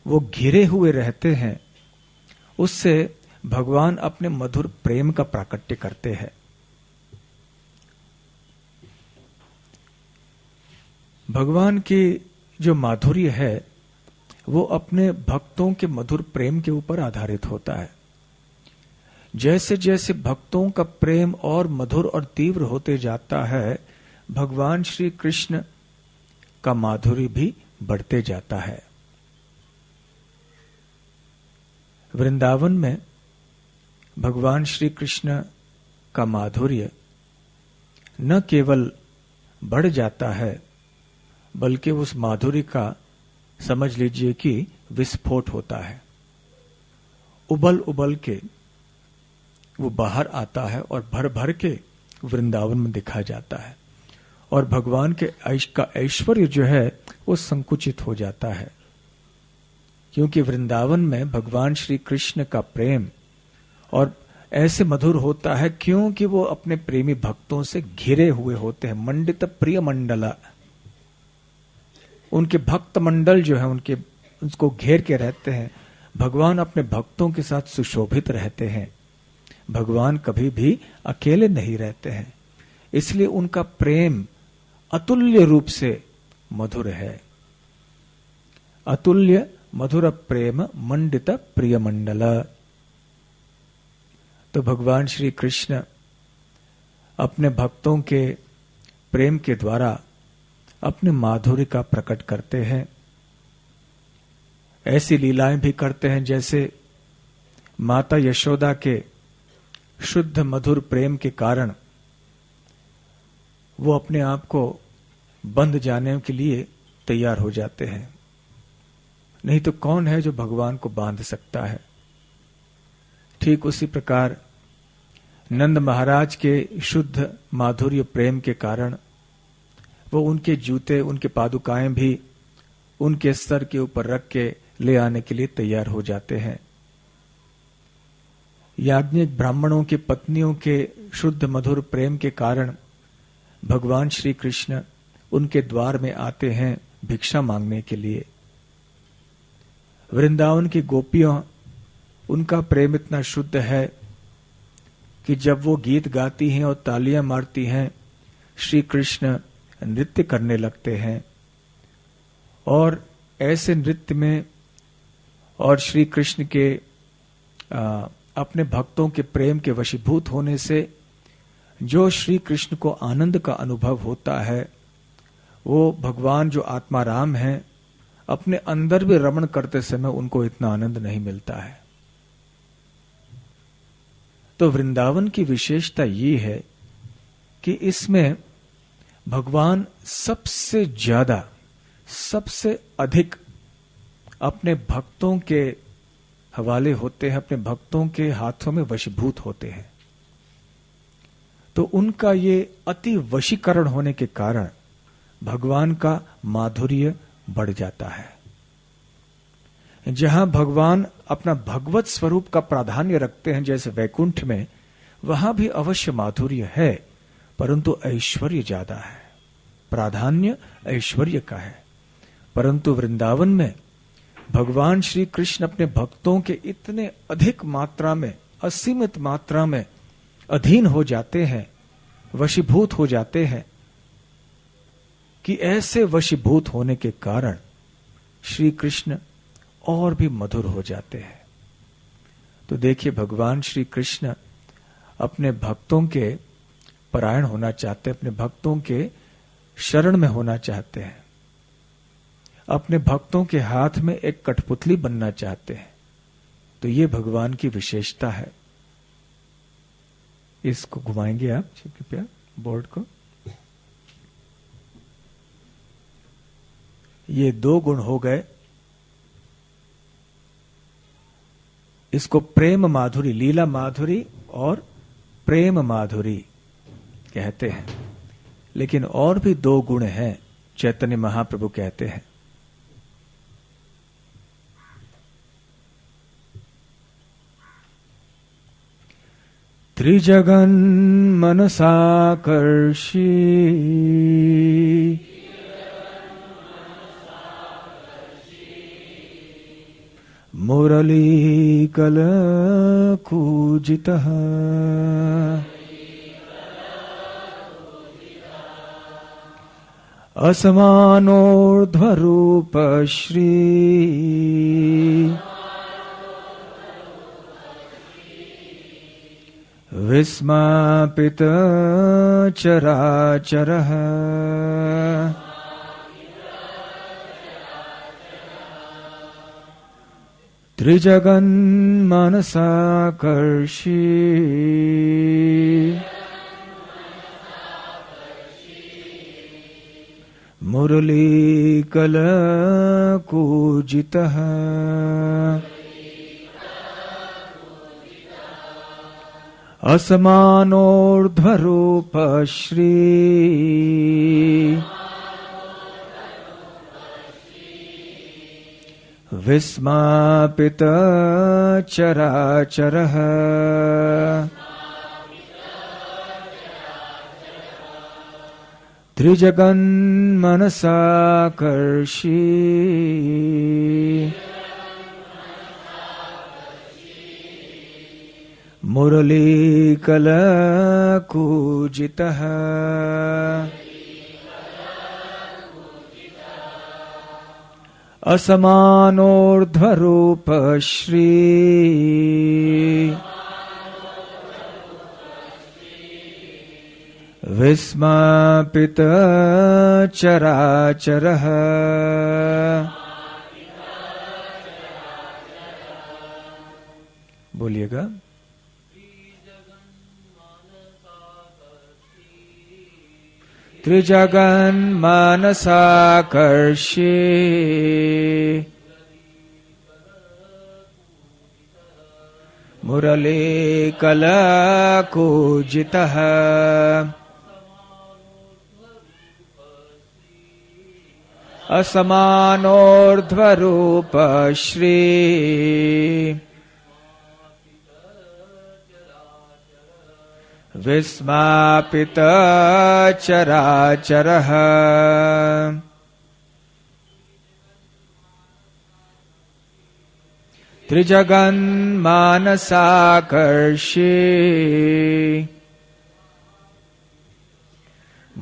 वो घिरे हुए रहते हैं, उससे भगवान अपने मधुर प्रेम का प्राकट्य करते हैं। भगवान की जो माधुर्य है वो अपने भक्तों के मधुर प्रेम के ऊपर आधारित होता है। जैसे जैसे भक्तों का प्रेम और मधुर और तीव्र होते जाता है, भगवान श्री कृष्ण का माधुर्य भी बढ़ते जाता है। वृंदावन में भगवान श्री कृष्ण का माधुर्य न केवल बढ़ जाता है, बल्कि उस माधुर्य का समझ लीजिए कि विस्फोट होता है। उबल उबल के वो बाहर आता है और भर भर के वृंदावन में दिखा जाता है, और भगवान के का ऐश्वर्य जो है वो संकुचित हो जाता है, क्योंकि वृंदावन में भगवान श्री कृष्ण का प्रेम और ऐसे मधुर होता है क्योंकि वो अपने प्रेमी भक्तों से घिरे हुए होते हैं। मंडित प्रिय मंडला, उनके भक्त मंडल जो है उनके उसको घेर के रहते हैं। भगवान अपने भक्तों के साथ सुशोभित रहते हैं। भगवान कभी भी अकेले नहीं रहते हैं, इसलिए उनका प्रेम अतुल्य रूप से मधुर है। अतुल्य मधुर प्रेम मंडित प्रिय मंडल। तो भगवान श्री कृष्ण अपने भक्तों के प्रेम के द्वारा अपने माधुर्य का प्रकट करते हैं। ऐसी लीलाएं भी करते हैं जैसे माता यशोदा के शुद्ध मधुर प्रेम के कारण वो अपने आप को बंध जाने के लिए तैयार हो जाते हैं। नहीं तो कौन है जो भगवान को बांध सकता है। ठीक उसी प्रकार नंद महाराज के शुद्ध माधुर्य प्रेम के कारण वो उनके जूते, उनके पादुकाएं भी उनके सर के ऊपर रख के ले आने के लिए तैयार हो जाते हैं। याज्ञिक ब्राह्मणों की पत्नियों के शुद्ध मधुर प्रेम के कारण भगवान श्री कृष्ण उनके द्वार में आते हैं भिक्षा मांगने के लिए। वृंदावन की गोपियां, उनका प्रेम इतना शुद्ध है कि जब वो गीत गाती हैं और तालियां मारती हैं, श्री कृष्ण नृत्य करने लगते हैं। और ऐसे नृत्य में और श्री कृष्ण के अपने भक्तों के प्रेम के वशीभूत होने से जो श्री कृष्ण को आनंद का अनुभव होता है, वो भगवान जो आत्माराम हैं अपने अंदर भी रमण करते समय उनको इतना आनंद नहीं मिलता है। तो वृंदावन की विशेषता ये है कि इसमें भगवान सबसे ज्यादा, सबसे अधिक अपने भक्तों के हवाले होते हैं, अपने भक्तों के हाथों में वशीभूत होते हैं। तो उनका ये अति वशीकरण होने के कारण भगवान का माधुर्य बढ़ जाता है। जहां भगवान अपना भगवत स्वरूप का प्राधान्य रखते हैं, जैसे वैकुंठ में, वहां भी अवश्य माधुर्य है, परंतु ऐश्वर्य ज्यादा है। प्राधान्य ऐश्वर्य का है। परंतु वृंदावन में भगवान श्री कृष्ण अपने भक्तों के इतने अधिक मात्रा में, असीमित मात्रा में अधीन हो जाते हैं, वशीभूत हो जाते हैं, कि ऐसे वशीभूत होने के कारण श्री कृष्ण और भी मधुर हो जाते हैं। तो देखिए, भगवान श्री कृष्ण अपने भक्तों के परायण होना चाहते हैं, अपने भक्तों के शरण में होना चाहते हैं, अपने भक्तों के हाथ में एक कठपुतली बनना चाहते हैं। तो ये भगवान की विशेषता है। इसको घुमाएंगे आप कृपया, बोर्ड को। ये दो गुण हो गए। इसको प्रेम माधुरी, लीला माधुरी और प्रेम माधुरी कहते हैं। लेकिन और भी दो गुण हैं, चैतन्य महाप्रभु कहते हैं। त्रिजगन मनसाकर्षी मुरली कल कूजितः असमानोर्ध्वरूप श्री विस्मापित चराचरः त्रिजगन्मनसाकर्षी मुरलीकलकूजितः असमानोर्ध्वरूप श्री विस्मापित चराचरः त्रिजगन्मनसाकर्षी मुरलीकलकूजितः असमानोर्ध्वरूप श्री विस्मापित चराचरः बोलिएगा। त्रिजगन्मनसाकर्षी मुरलीकलकूजितः असमानोर्ध्वरूप श्री विस्मापित चराचरः त्रिजगन्मनसाकर्षी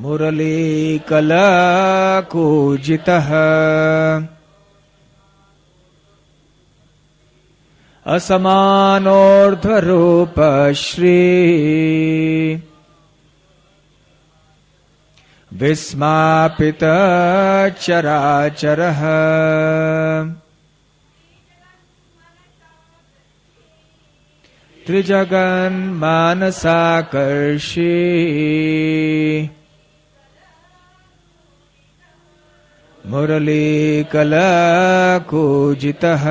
मुरलीकलकूजितः असमानोर्ध्वरूप श्री विस्मापित चराचरः त्रिजगन्मनसाकर्षी मुरलीकलकूजितः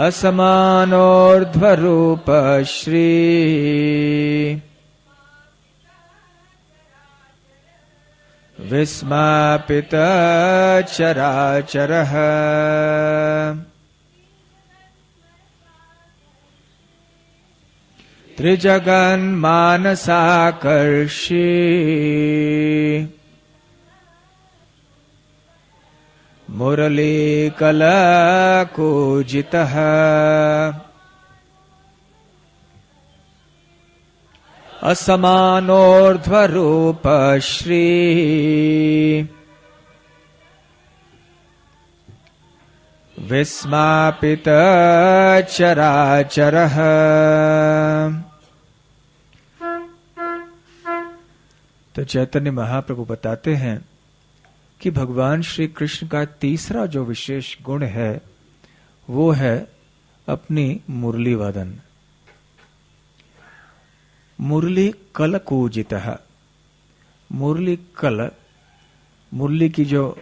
असमानोर्ध्वरूप श्री विस्मापित चराचरः त्रिजगन्मनसाकर्षी मुरलीकलकूजितः असमानोर्ध्वरूप श्री विस्मापित चराचरः तो चैतन्य महाप्रभु बताते हैं कि भगवान श्री कृष्ण का तीसरा जो विशेष गुण है वो है अपनी मुरली वादन। मुरली कलकूजितः, मुरली कल, मुरली की जो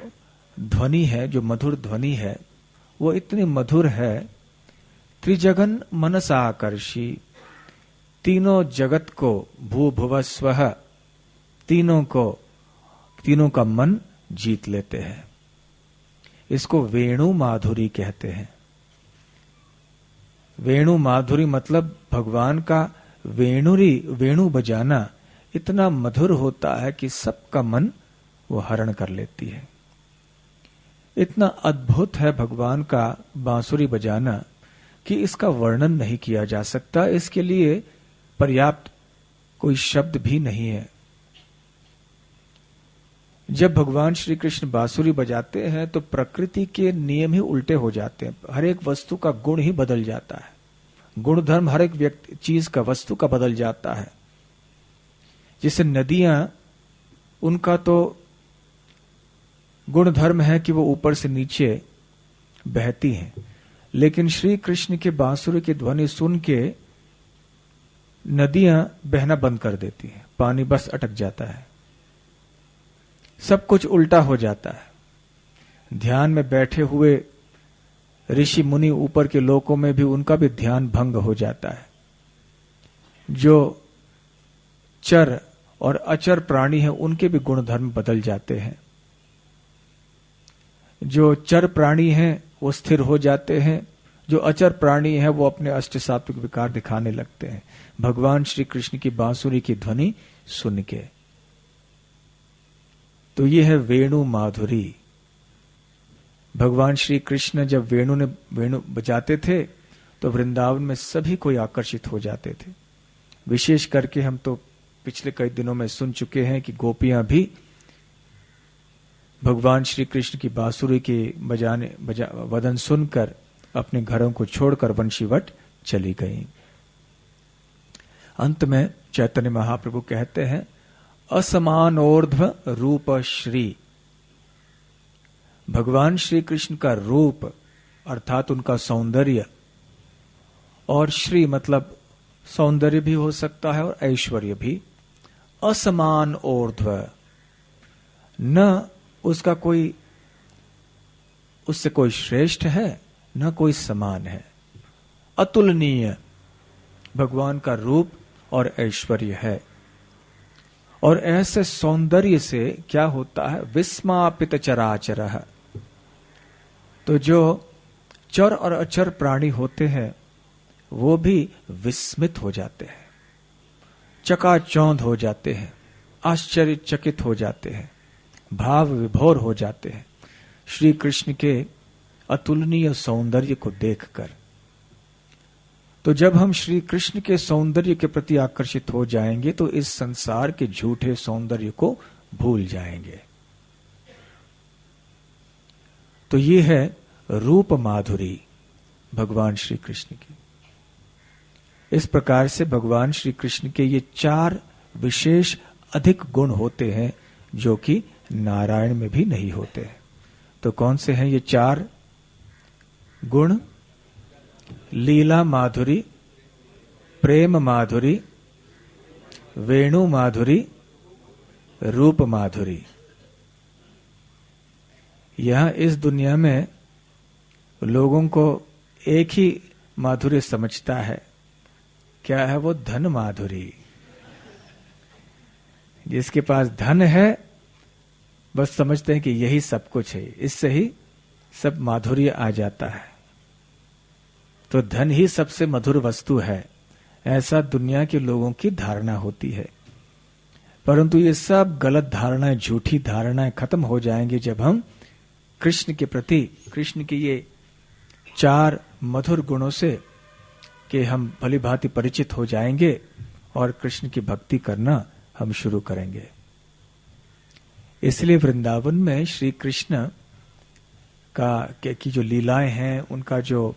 ध्वनि है, जो मधुर ध्वनि है, वो इतनी मधुर है। त्रिजगन मनसाकर्षी, तीनों जगत को, भू भुव स्वः, तीनों का मन जीत लेते हैं। इसको वेणु माधुरी कहते हैं। वेणु माधुरी मतलब भगवान का वेणु बजाना इतना मधुर होता है कि सबका मन वो हरण कर लेती है। इतना अद्भुत है भगवान का बांसुरी बजाना कि इसका वर्णन नहीं किया जा सकता। इसके लिए पर्याप्त कोई शब्द भी नहीं है। जब भगवान श्री कृष्ण बांसुरी बजाते हैं तो प्रकृति के नियम ही उल्टे हो जाते हैं। हर एक वस्तु का गुण ही बदल जाता है, गुण धर्म हर एक व्यक्ति चीज का, वस्तु का बदल जाता है। जैसे नदियां, उनका तो गुण धर्म है कि वो ऊपर से नीचे बहती हैं, लेकिन श्री कृष्ण के बांसुरी की ध्वनि सुन के नदियां बहना बंद कर देती हैं, पानी बस अटक जाता है, सब कुछ उल्टा हो जाता है। ध्यान में बैठे हुए ऋषि मुनि ऊपर के लोकों में भी उनका भी ध्यान भंग हो जाता है। जो चर और अचर प्राणी हैं उनके भी गुण धर्म बदल जाते हैं। जो चर प्राणी हैं वो स्थिर हो जाते हैं, जो अचर प्राणी हैं वो अपने अष्ट सात्विक विकार दिखाने लगते हैं भगवान श्री कृष्ण की बांसुरी की ध्वनि सुन के। तो ये है वेणु माधुरी। भगवान श्री कृष्ण जब वेणु बजाते थे तो वृंदावन में सभी कोई आकर्षित हो जाते थे। विशेष करके हम तो पिछले कई दिनों में सुन चुके हैं कि गोपियां भी भगवान श्री कृष्ण की बांसुरी के वदन सुनकर अपने घरों को छोड़कर वंशीवट चली गईं। अंत में चैतन्य महाप्रभु कहते हैं, असमानोर्ध्व रूप श्री। भगवान श्री कृष्ण का रूप अर्थात उनका सौंदर्य, और श्री मतलब सौंदर्य भी हो सकता है और ऐश्वर्य भी। असमान ऊर्ध्व, न उसका कोई उससे कोई श्रेष्ठ है न कोई समान है। अतुलनीय भगवान का रूप और ऐश्वर्य है। और ऐसे सौंदर्य से क्या होता है, विस्मापित चराचर। तो जो चर और अचर प्राणी होते हैं वो भी विस्मित हो जाते हैं, चकाचौंध हो जाते हैं, आश्चर्यचकित हो जाते हैं, भाव विभोर हो जाते हैं श्री कृष्ण के अतुलनीय सौंदर्य को देखकर। तो जब हम श्री कृष्ण के सौंदर्य के प्रति आकर्षित हो जाएंगे तो इस संसार के झूठे सौंदर्य को भूल जाएंगे। तो ये है रूप माधुरी भगवान श्री कृष्ण की। इस प्रकार से भगवान श्री कृष्ण के ये 4 विशेष अधिक गुण होते हैं जो कि नारायण में भी नहीं होते हैं। तो कौन से हैं ये 4 गुण? लीला माधुरी, प्रेम माधुरी, वेणु माधुरी, रूप माधुरी। यह इस दुनिया में लोगों को एक ही माधुर्य समझता है। क्या है वो? धन माधुरी। जिसके पास धन है बस समझते हैं कि यही सब कुछ है, इससे ही सब माधुर्य आ जाता है। तो धन ही सबसे मधुर वस्तु है, ऐसा दुनिया के लोगों की धारणा होती है। परंतु ये सब गलत धारणाएं, झूठी धारणाएं खत्म हो जाएंगी जब हम कृष्ण के प्रति, कृष्ण के ये 4 मधुर गुणों से कि हम भली भांति परिचित हो जाएंगे और कृष्ण की भक्ति करना हम शुरू करेंगे। इसलिए वृंदावन में श्री कृष्ण की जो लीलाएं हैं, उनका जो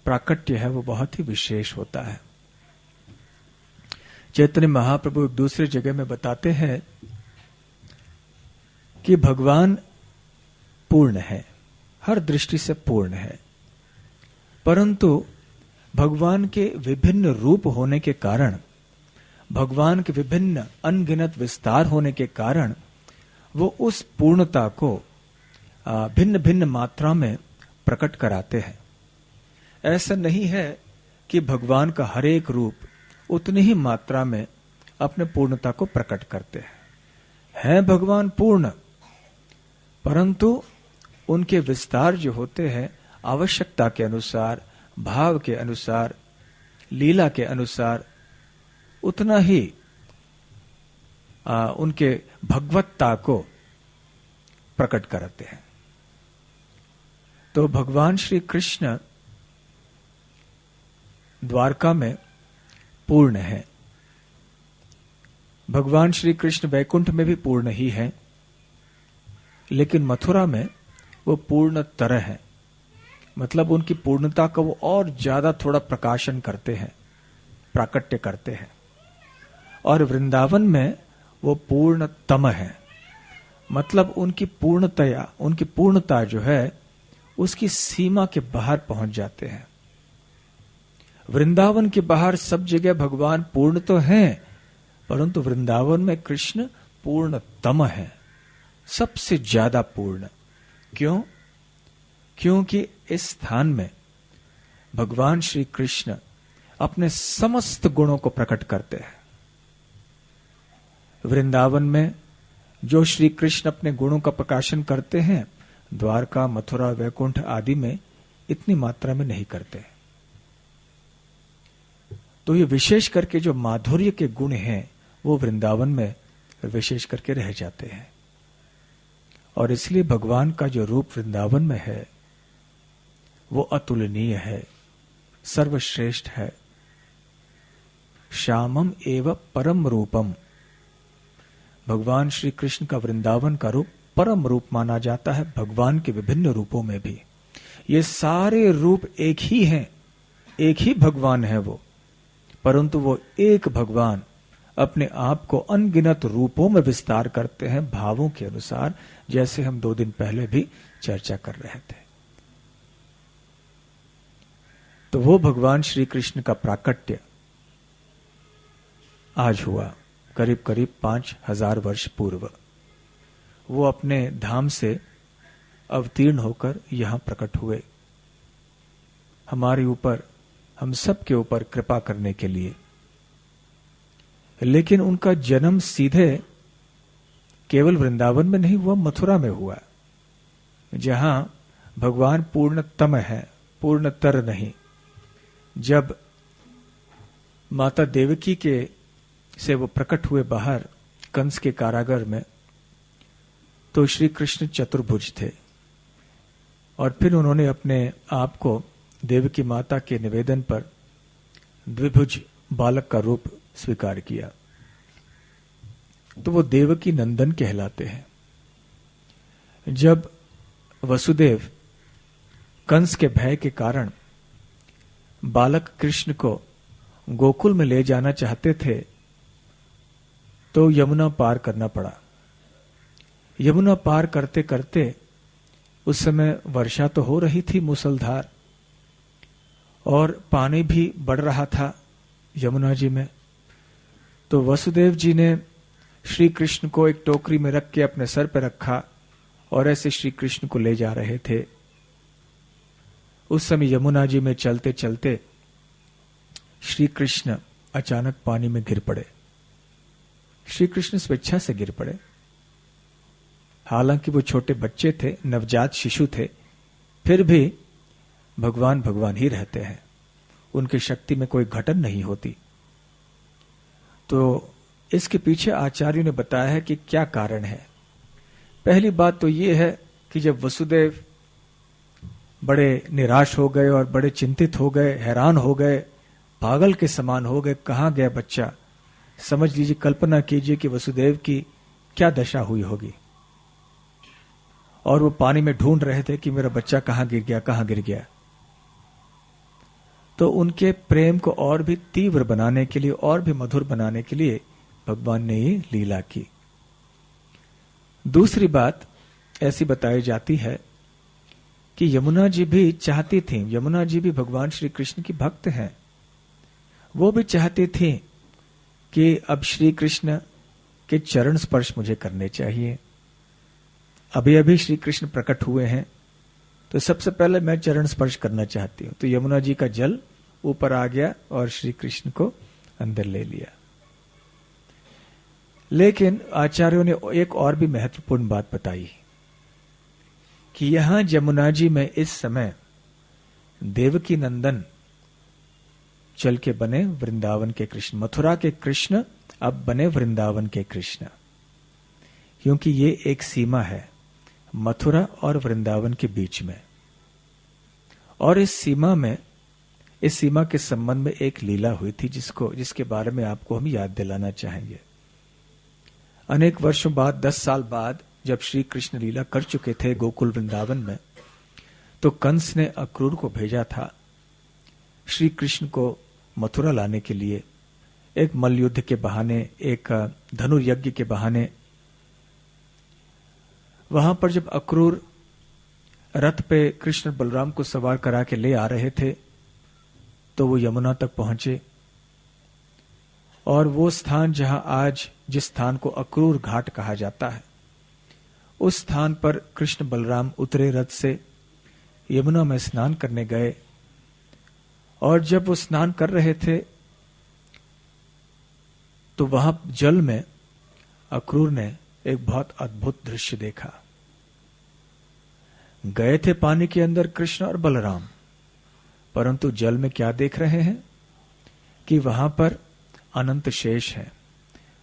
प्राकट्य है वो बहुत ही विशेष होता है। चैतन्य महाप्रभु एक दूसरी जगह में बताते हैं कि भगवान पूर्ण है, हर दृष्टि से पूर्ण है, परंतु भगवान के विभिन्न रूप होने के कारण, भगवान के विभिन्न अनगिनत विस्तार होने के कारण वो उस पूर्णता को भिन्न भिन्न मात्रा में प्रकट कराते हैं। ऐसा नहीं है कि भगवान का हर एक रूप उतनी ही मात्रा में अपने पूर्णता को प्रकट करते हैं। है भगवान पूर्ण, परंतु उनके विस्तार जो होते हैं आवश्यकता के अनुसार, भाव के अनुसार, लीला के अनुसार उतना ही उनके भगवत्ता को प्रकट करते हैं। तो भगवान श्री कृष्ण द्वारका में पूर्ण है, भगवान श्री कृष्ण वैकुंठ में भी पूर्ण ही हैं, लेकिन मथुरा में वो पूर्णतर है। मतलब उनकी पूर्णता का वो और ज्यादा थोड़ा प्रकाशन करते हैं, प्राकट्य करते हैं। और वृंदावन में वो पूर्णतम है। मतलब उनकी पूर्णता जो है उसकी सीमा के बाहर पहुंच जाते हैं। वृंदावन के बाहर सब जगह भगवान पूर्ण तो हैं, परंतु वृंदावन में कृष्ण पूर्णतम है, सबसे ज्यादा पूर्ण। क्यों? क्योंकि इस स्थान में भगवान श्री कृष्ण अपने समस्त गुणों को प्रकट करते हैं। वृंदावन में जो श्री कृष्ण अपने गुणों का प्रकाशन करते हैं, द्वारका, मथुरा, वैकुंठ आदि में इतनी मात्रा में नहीं करते। तो ये विशेष करके जो माधुर्य के गुण हैं वो वृंदावन में विशेष करके रह जाते हैं। और इसलिए भगवान का जो रूप वृंदावन में है वो अतुलनीय है, सर्वश्रेष्ठ है। श्यामम एव परम रूपम। भगवान श्री कृष्ण का वृंदावन का रूप परम रूप माना जाता है, भगवान के विभिन्न रूपों में भी। ये सारे रूप एक ही हैं, एक ही भगवान है वो, परंतु वो एक भगवान अपने आप को अनगिनत रूपों में विस्तार करते हैं भावों के अनुसार, जैसे हम 2 दिन पहले भी चर्चा कर रहे थे। तो वो भगवान श्री कृष्ण का प्राकट्य आज हुआ, करीब करीब 5000 वर्ष पूर्व। वो अपने धाम से अवतीर्ण होकर यहां प्रकट हुए, हमारे ऊपर, हम सब के ऊपर कृपा करने के लिए। लेकिन उनका जन्म सीधे केवल वृंदावन में नहीं हुआ, मथुरा में हुआ, जहां भगवान पूर्णतम है, पूर्णतर नहीं। जब माता देवकी के से वो प्रकट हुए बाहर कंस के कारागार में, तो श्री कृष्ण चतुर्भुज थे। और फिर उन्होंने अपने आप को देवकी माता के निवेदन पर द्विभुज बालक का रूप स्वीकार किया, तो वो देवकी नंदन कहलाते हैं। जब वसुदेव कंस के भय के कारण बालक कृष्ण को गोकुल में ले जाना चाहते थे, तो यमुना पार करना पड़ा। यमुना पार करते करते उस समय वर्षा तो हो रही थी मूसलधार, और पानी भी बढ़ रहा था यमुना जी में। तो वसुदेव जी ने श्री कृष्ण को एक टोकरी में रख के अपने सर पर रखा और ऐसे श्री कृष्ण को ले जा रहे थे। उस समय यमुना जी में चलते चलते श्री कृष्ण अचानक पानी में गिर पड़े। श्री कृष्ण स्वेच्छा से गिर पड़े। हालांकि वो छोटे बच्चे थे, नवजात शिशु थे, फिर भी भगवान भगवान ही रहते हैं, उनकी शक्ति में कोई घटन नहीं होती। तो इसके पीछे आचार्यों ने बताया है कि क्या कारण है। पहली बात तो ये है कि जब वसुदेव बड़े निराश हो गए और बड़े चिंतित हो गए, हैरान हो गए, पागल के समान हो गए, कहां गया बच्चा, समझ लीजिए, कल्पना कीजिए कि वसुदेव की क्या दशा हुई होगी। और वो पानी में ढूंढ रहे थे कि मेरा बच्चा कहां गिर गया, कहां गिर गया। तो उनके प्रेम को और भी तीव्र बनाने के लिए, और भी मधुर बनाने के लिए भगवान ने ये लीला की। दूसरी बात ऐसी बताई जाती है कि यमुना जी भी चाहती थी, यमुना जी भी भगवान श्री कृष्ण की भक्त हैं, वो भी चाहती थी कि अब श्री कृष्ण के चरण स्पर्श मुझे करने चाहिए। अभी अभी श्री कृष्ण प्रकट हुए हैं, तो सबसे पहले मैं चरण स्पर्श करना चाहती हूं। तो यमुना जी का जल ऊपर आ गया और श्री कृष्ण को अंदर ले लिया। लेकिन आचार्यों ने एक और भी महत्वपूर्ण बात बताई कि यहां यमुना जी में इस समय देवकी नंदन चल के बने वृंदावन के कृष्ण, मथुरा के कृष्ण अब बने वृंदावन के कृष्ण, क्योंकि ये एक सीमा है मथुरा और वृंदावन के बीच में। और इस सीमा के संबंध में एक लीला हुई थी जिसके बारे में आपको हम याद दिलाना चाहेंगे। अनेक वर्षों बाद, 10 साल बाद, जब श्री कृष्ण लीला कर चुके थे गोकुल वृंदावन में, तो कंस ने अक्रूर को भेजा था श्री कृष्ण को मथुरा लाने के लिए, एक मल्लयुद्ध के बहाने, एक धनुर्यज्ञ के बहाने। वहां पर जब अक्रूर रथ पे कृष्ण बलराम को सवार करा के ले आ रहे थे, तो वो यमुना तक पहुंचे, और वो स्थान जहां आज जिस स्थान को अक्रूर घाट कहा जाता है, उस स्थान पर कृष्ण बलराम उतरे रथ से, यमुना में स्नान करने गए। और जब वो स्नान कर रहे थे तो वहां जल में अक्रूर ने एक बहुत अद्भुत दृश्य देखा। गए थे पानी के अंदर कृष्ण और बलराम, परंतु जल में क्या देख रहे हैं कि वहां पर अनंत शेष है।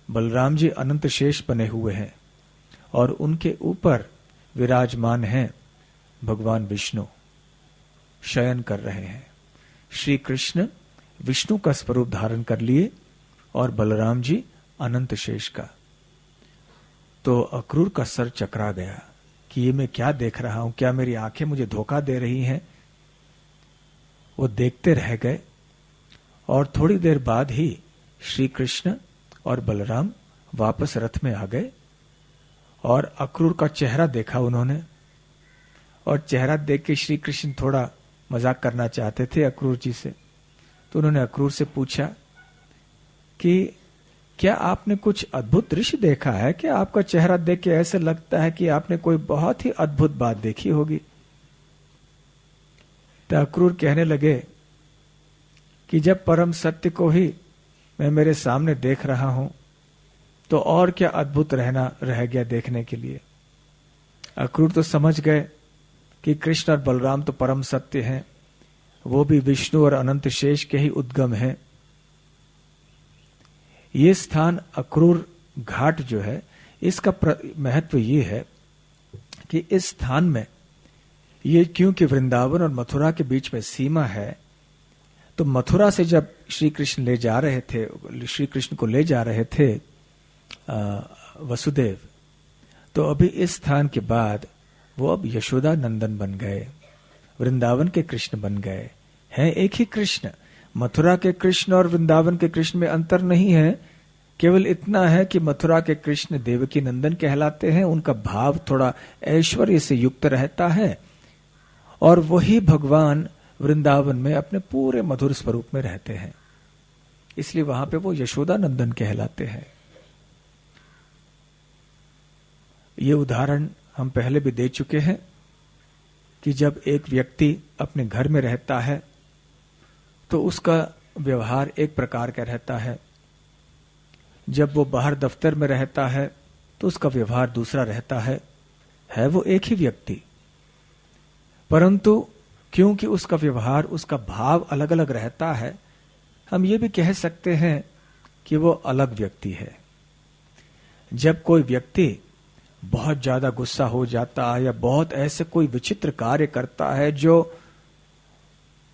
बलराम जी अनंत शेष बने हुए हैं और उनके ऊपर विराजमान हैं भगवान विष्णु, शयन कर रहे हैं। श्री कृष्ण विष्णु का स्वरूप धारण कर लिए और बलराम जी अनंत शेष का। तो अक्रूर का सर चकरा गया कि ये मैं क्या देख रहा हूं, क्या मेरी आंखें मुझे धोखा दे रही हैं। वो देखते रह गए और थोड़ी देर बाद ही श्री कृष्ण और बलराम वापस रथ में आ गए और अक्रूर का चेहरा देखा उन्होंने। और चेहरा देख के श्री कृष्ण थोड़ा मजाक करना चाहते थे अक्रूर जी से, तो उन्होंने अक्रूर से पूछा कि क्या आपने कुछ अद्भुत दृश्य देखा है? क्या आपका चेहरा देख के ऐसे लगता है कि आपने कोई बहुत ही अद्भुत बात देखी होगी? तो अक्रूर कहने लगे कि जब परम सत्य को ही मैं मेरे सामने देख रहा हूं तो और क्या अद्भुत रह गया देखने के लिए। अक्रूर तो समझ गए कि कृष्ण और बलराम तो परम सत्य हैं, वो भी विष्णु और अनंत शेष के ही उद्गम हैं। ये स्थान अक्रूर घाट जो है, इसका महत्व ये है कि इस स्थान में ये, क्योंकि वृंदावन और मथुरा के बीच में सीमा है, तो मथुरा से जब श्री कृष्ण ले जा रहे थे, श्री कृष्ण को ले जा रहे थे वसुदेव, तो अभी इस स्थान के बाद वो अब यशोदा नंदन बन गए, वृंदावन के कृष्ण बन गए हैं। एक ही कृष्ण, मथुरा के कृष्ण और वृंदावन के कृष्ण में अंतर नहीं है। केवल इतना है कि मथुरा के कृष्ण देवकी नंदन कहलाते हैं, उनका भाव थोड़ा ऐश्वर्य से युक्त रहता है, और वही भगवान वृंदावन में अपने पूरे मधुर स्वरूप में रहते हैं, इसलिए वहां पे वो यशोदा नंदन कहलाते हैं। ये उदाहरण हम पहले भी दे चुके हैं कि जब एक व्यक्ति अपने घर में रहता है तो उसका व्यवहार एक प्रकार का रहता है, जब वो बाहर दफ्तर में रहता है तो उसका व्यवहार दूसरा रहता है वो एक ही व्यक्ति, परंतु क्योंकि उसका व्यवहार, उसका भाव अलग अलग रहता है, हम ये भी कह सकते हैं कि वो अलग व्यक्ति है। जब कोई व्यक्ति बहुत ज्यादा गुस्सा हो जाता है या बहुत ऐसे कोई विचित्र कार्य करता है जो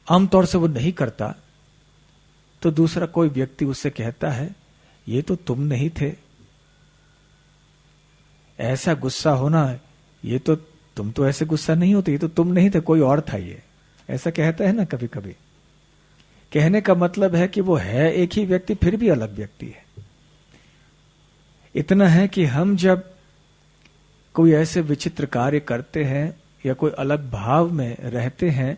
आमतौर से वो नहीं करता, तो दूसरा कोई व्यक्ति उससे कहता है ये तो तुम नहीं थे, ऐसा गुस्सा होना, ये तो तुम तो ऐसे गुस्सा नहीं होते, ये तो तुम नहीं थे, कोई और था ये, ऐसा कहता है ना कभी कभी। कहने का मतलब है कि वो है एक ही व्यक्ति फिर भी अलग व्यक्ति है। इतना है कि हम जब कोई ऐसे विचित्र कार्य करते हैं या कोई अलग भाव में रहते हैं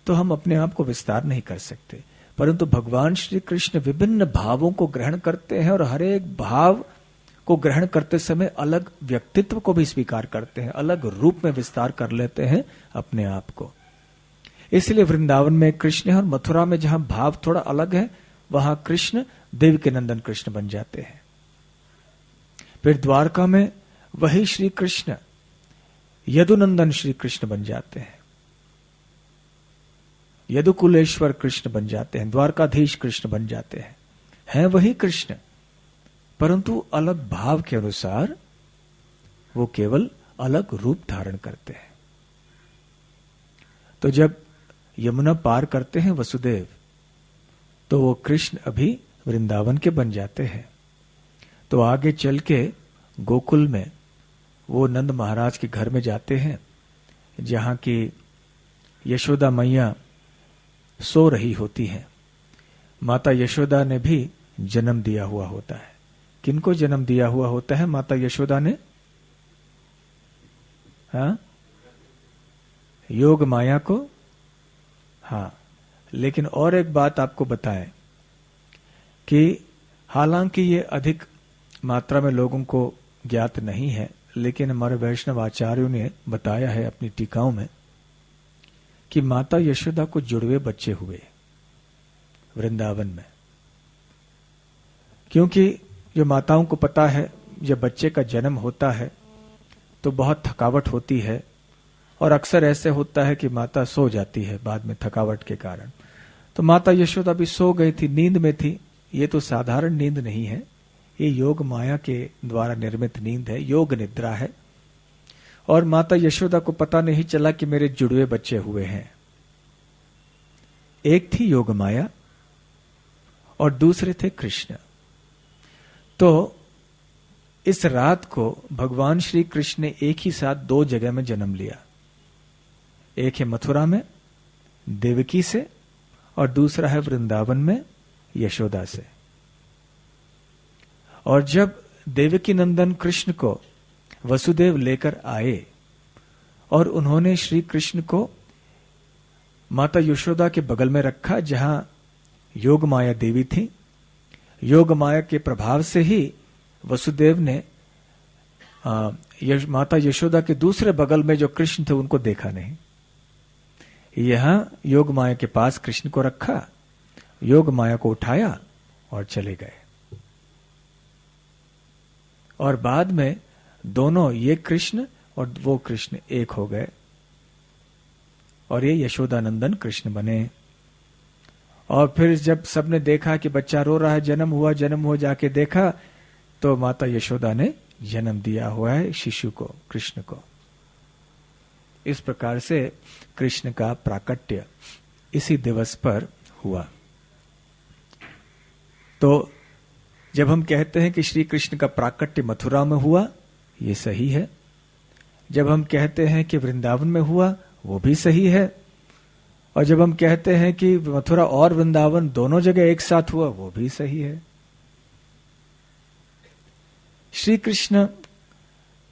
तो हम अपने आप को विस्तार नहीं कर सकते, परंतु भगवान श्री कृष्ण विभिन्न भावों को ग्रहण करते हैं और हर एक भाव को ग्रहण करते समय अलग व्यक्तित्व को भी स्वीकार करते हैं, अलग रूप में विस्तार कर लेते हैं अपने आप को। इसलिए वृंदावन में कृष्ण है और मथुरा में जहां भाव थोड़ा अलग है, वहां कृष्ण देवकी नंदन कृष्ण बन जाते हैं। फिर द्वारका में वही श्री कृष्ण यदुनंदन श्री कृष्ण बन जाते हैं, यदुकुलेश्वर कृष्ण बन जाते हैं, द्वारकाधीश कृष्ण बन जाते हैं वही कृष्ण, परंतु अलग भाव के अनुसार वो केवल अलग रूप धारण करते हैं। तो जब यमुना पार करते हैं वसुदेव, तो वो कृष्ण अभी वृंदावन के बन जाते हैं। तो आगे चल के गोकुल में वो नंद महाराज के घर में जाते हैं, जहां की यशोदा मैया सो रही होती हैं। माता यशोदा ने भी जन्म दिया हुआ होता है। किनको जन्म दिया हुआ होता है माता यशोदा ने? हाँ, योग माया को। हाँ, लेकिन और एक बात आपको बताएं कि हालांकि ये अधिक मात्रा में लोगों को ज्ञात नहीं है, लेकिन हमारे वैष्णव आचार्यों ने बताया है अपनी टीकाओं में कि माता यशोदा को जुड़वे बच्चे हुए वृंदावन में। क्योंकि जो माताओं को पता है जब बच्चे का जन्म होता है तो बहुत थकावट होती है, और अक्सर ऐसे होता है कि माता सो जाती है बाद में थकावट के कारण। तो माता यशोदा भी सो गई थी, नींद में थी। ये तो साधारण नींद नहीं है, ये योग माया के द्वारा निर्मित नींद है, योग निद्रा है। और माता यशोदा को पता नहीं चला कि मेरे जुड़वे बच्चे हुए हैं। एक थी योग माया और दूसरे थे कृष्ण। तो इस रात को भगवान श्री कृष्ण ने एक ही साथ दो जगह में जन्म लिया। एक है मथुरा में देवकी से, और दूसरा है वृंदावन में यशोदा से। और जब देवकी नंदन कृष्ण को वसुदेव लेकर आए और उन्होंने श्री कृष्ण को माता यशोदा के बगल में रखा, जहां योग माया देवी थी, योग माया के प्रभाव से ही वसुदेव ने माता यशोदा के दूसरे बगल में जो कृष्ण थे उनको देखा नहीं। यहां योग माया के पास कृष्ण को रखा, योग माया को उठाया और चले गए। और बाद में दोनों, ये कृष्ण और वो कृष्ण, एक हो गए और ये यशोदानंदन कृष्ण बने। और फिर जब सबने देखा कि बच्चा रो रहा है, जन्म हुआ, जाके देखा तो माता यशोदा ने जन्म दिया हुआ है शिशु को, कृष्ण को। इस प्रकार से कृष्ण का प्राकट्य इसी दिवस पर हुआ। तो जब हम कहते हैं कि श्री कृष्ण का प्राकट्य मथुरा में हुआ, ये सही है। जब हम कहते हैं कि वृंदावन में हुआ, वो भी सही है। और जब हम कहते हैं कि मथुरा और वृंदावन दोनों जगह एक साथ हुआ, वो भी सही है। श्री कृष्ण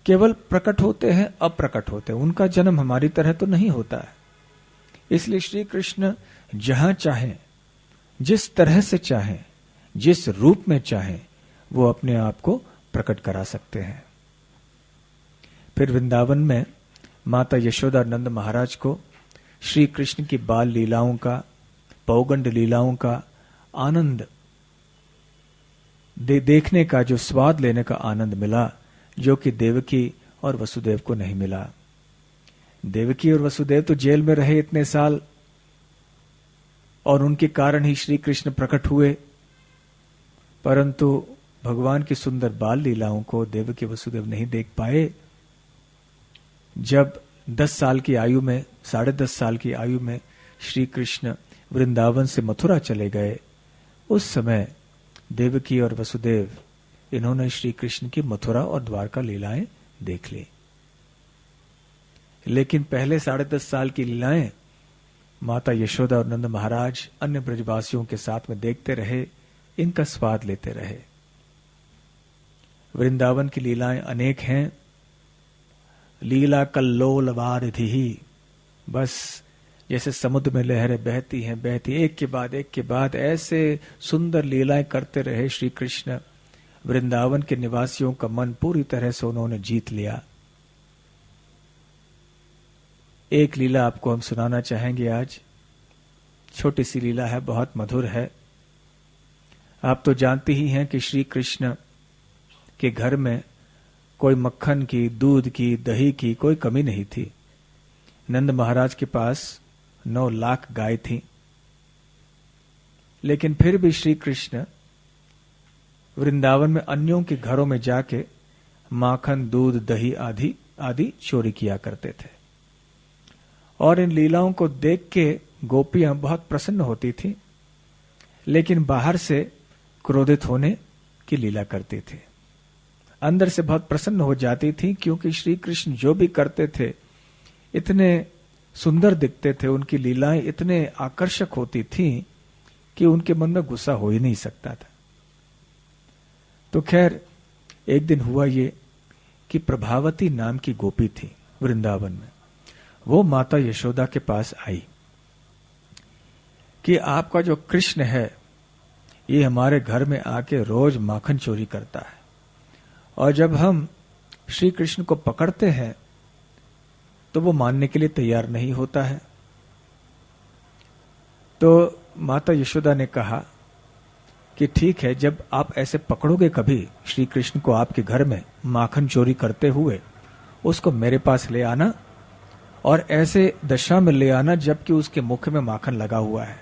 केवल प्रकट होते हैं, अप्रकट होते हैं। उनका जन्म हमारी तरह तो नहीं होता है। इसलिए श्री कृष्ण जहां चाहें, जिस तरह से चाहें, जिस रूप में चाहें, वो अपने आप को प्रकट करा सकते हैं। फिर वृंदावन में माता यशोदा नंद महाराज को श्री कृष्ण की बाल लीलाओं का, पौगंड लीलाओं का आनंद देखने का, जो स्वाद लेने का आनंद मिला, जो कि देवकी और वसुदेव को नहीं मिला। देवकी और वसुदेव तो जेल में रहे इतने साल, और उनके कारण ही श्री कृष्ण प्रकट हुए, परंतु भगवान की सुंदर बाल लीलाओं को देवकी वसुदेव नहीं देख पाए। जब 10 साल की आयु में, 10.5 साल की आयु में श्री कृष्ण वृंदावन से मथुरा चले गए, उस समय देवकी और वसुदेव इन्होंने श्री कृष्ण की मथुरा और द्वारका लीलाएं देख ली। लेकिन पहले 10.5 साल की लीलाएं माता यशोदा और नंद महाराज अन्य ब्रजवासियों के साथ में देखते रहे, इनका स्वाद लेते रहे। वृंदावन की लीलाएं अनेक हैं। लीला कल्लोल वारिधि, बस जैसे समुद्र में लहरें बहती हैं, एक के बाद ऐसे सुंदर लीलाएं करते रहे श्री कृष्ण। वृंदावन के निवासियों का मन पूरी तरह से उन्होंने जीत लिया। एक लीला आपको हम सुनाना चाहेंगे आज। छोटी सी लीला है, बहुत मधुर है। आप तो जानते ही हैं कि श्री कृष्ण के घर में कोई मक्खन की, दूध की, दही की कोई कमी नहीं थी। नंद महाराज के पास 9 लाख गाय थी, लेकिन फिर भी श्री कृष्ण वृंदावन में अन्यों के घरों में जाके माखन, दूध, दही आदि चोरी किया करते थे। और इन लीलाओं को देख के गोपियां बहुत प्रसन्न होती थी, लेकिन बाहर से क्रोधित होने की लीला करते थे। अंदर से बहुत प्रसन्न हो जाती थी, क्योंकि श्री कृष्ण जो भी करते थे इतने सुंदर दिखते थे, उनकी लीलाएं इतने आकर्षक होती थी कि उनके मन में गुस्सा हो ही नहीं सकता था। तो खैर एक दिन हुआ ये कि प्रभावती नाम की गोपी थी वृंदावन में। वो माता यशोदा के पास आई कि आपका जो कृष्ण है ये हमारे घर में आके रोज माखन चोरी करता है, और जब हम श्री कृष्ण को पकड़ते हैं तो वो मानने के लिए तैयार नहीं होता है। तो माता यशोदा ने कहा कि ठीक है, जब आप ऐसे पकड़ोगे कभी श्री कृष्ण को आपके घर में माखन चोरी करते हुए, उसको मेरे पास ले आना, और ऐसे दशा में ले आना जबकि उसके मुख में माखन लगा हुआ है।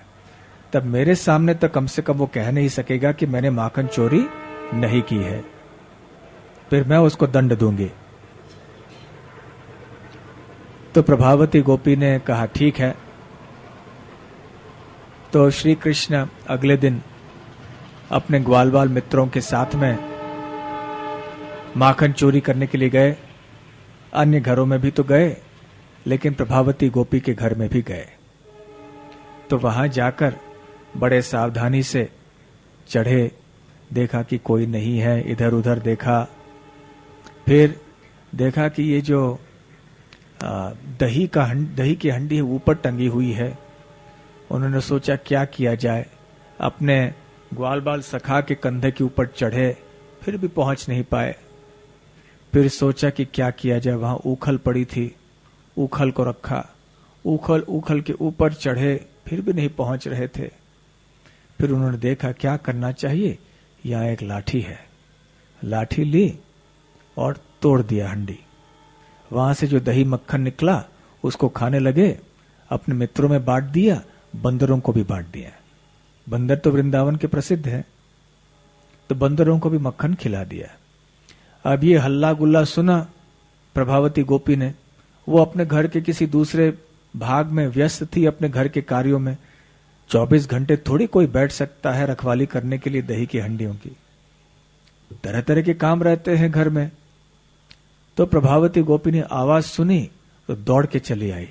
तब मेरे सामने तो कम से कम वो कह नहीं सकेगा कि मैंने माखन चोरी नहीं की है, फिर मैं उसको दंड दूंगी। तो प्रभावती गोपी ने कहा ठीक है। तो श्री कृष्ण अगले दिन अपने ग्वाल बाल मित्रों के साथ में माखन चोरी करने के लिए गए। अन्य घरों में भी तो गए, लेकिन प्रभावती गोपी के घर में भी गए। तो वहां जाकर बड़े सावधानी से चढ़े, देखा कि कोई नहीं है, इधर उधर देखा, फिर देखा कि ये जो दही की हंडी ऊपर टंगी हुई है। उन्होंने सोचा क्या किया जाए, अपने ग्वाल बाल सखा के कंधे के ऊपर चढ़े, फिर भी पहुंच नहीं पाए। फिर सोचा कि क्या किया जाए, वहां ऊखल पड़ी थी, ऊखल को रखा, ऊखल के ऊपर चढ़े, फिर भी नहीं पहुंच रहे थे। फिर उन्होंने देखा क्या करना चाहिए, यहां एक लाठी है, लाठी ली और तोड़ दिया हंडी। वहां से जो दही मक्खन निकला उसको खाने लगे, अपने मित्रों में बांट दिया, बंदरों को भी बांट दिया। बंदर तो वृंदावन के प्रसिद्ध है, तो बंदरों को भी मक्खन खिला दिया। अब ये हल्ला गुल्ला सुना प्रभावती गोपी ने, वो अपने घर के किसी दूसरे भाग में व्यस्त थी अपने घर के कार्यों में। 24 घंटे थोड़ी कोई बैठ सकता है रखवाली करने के लिए दही की हंडियों की, तरह तरह के काम रहते हैं घर में। तो प्रभावती गोपी ने आवाज सुनी तो दौड़ के चली आई,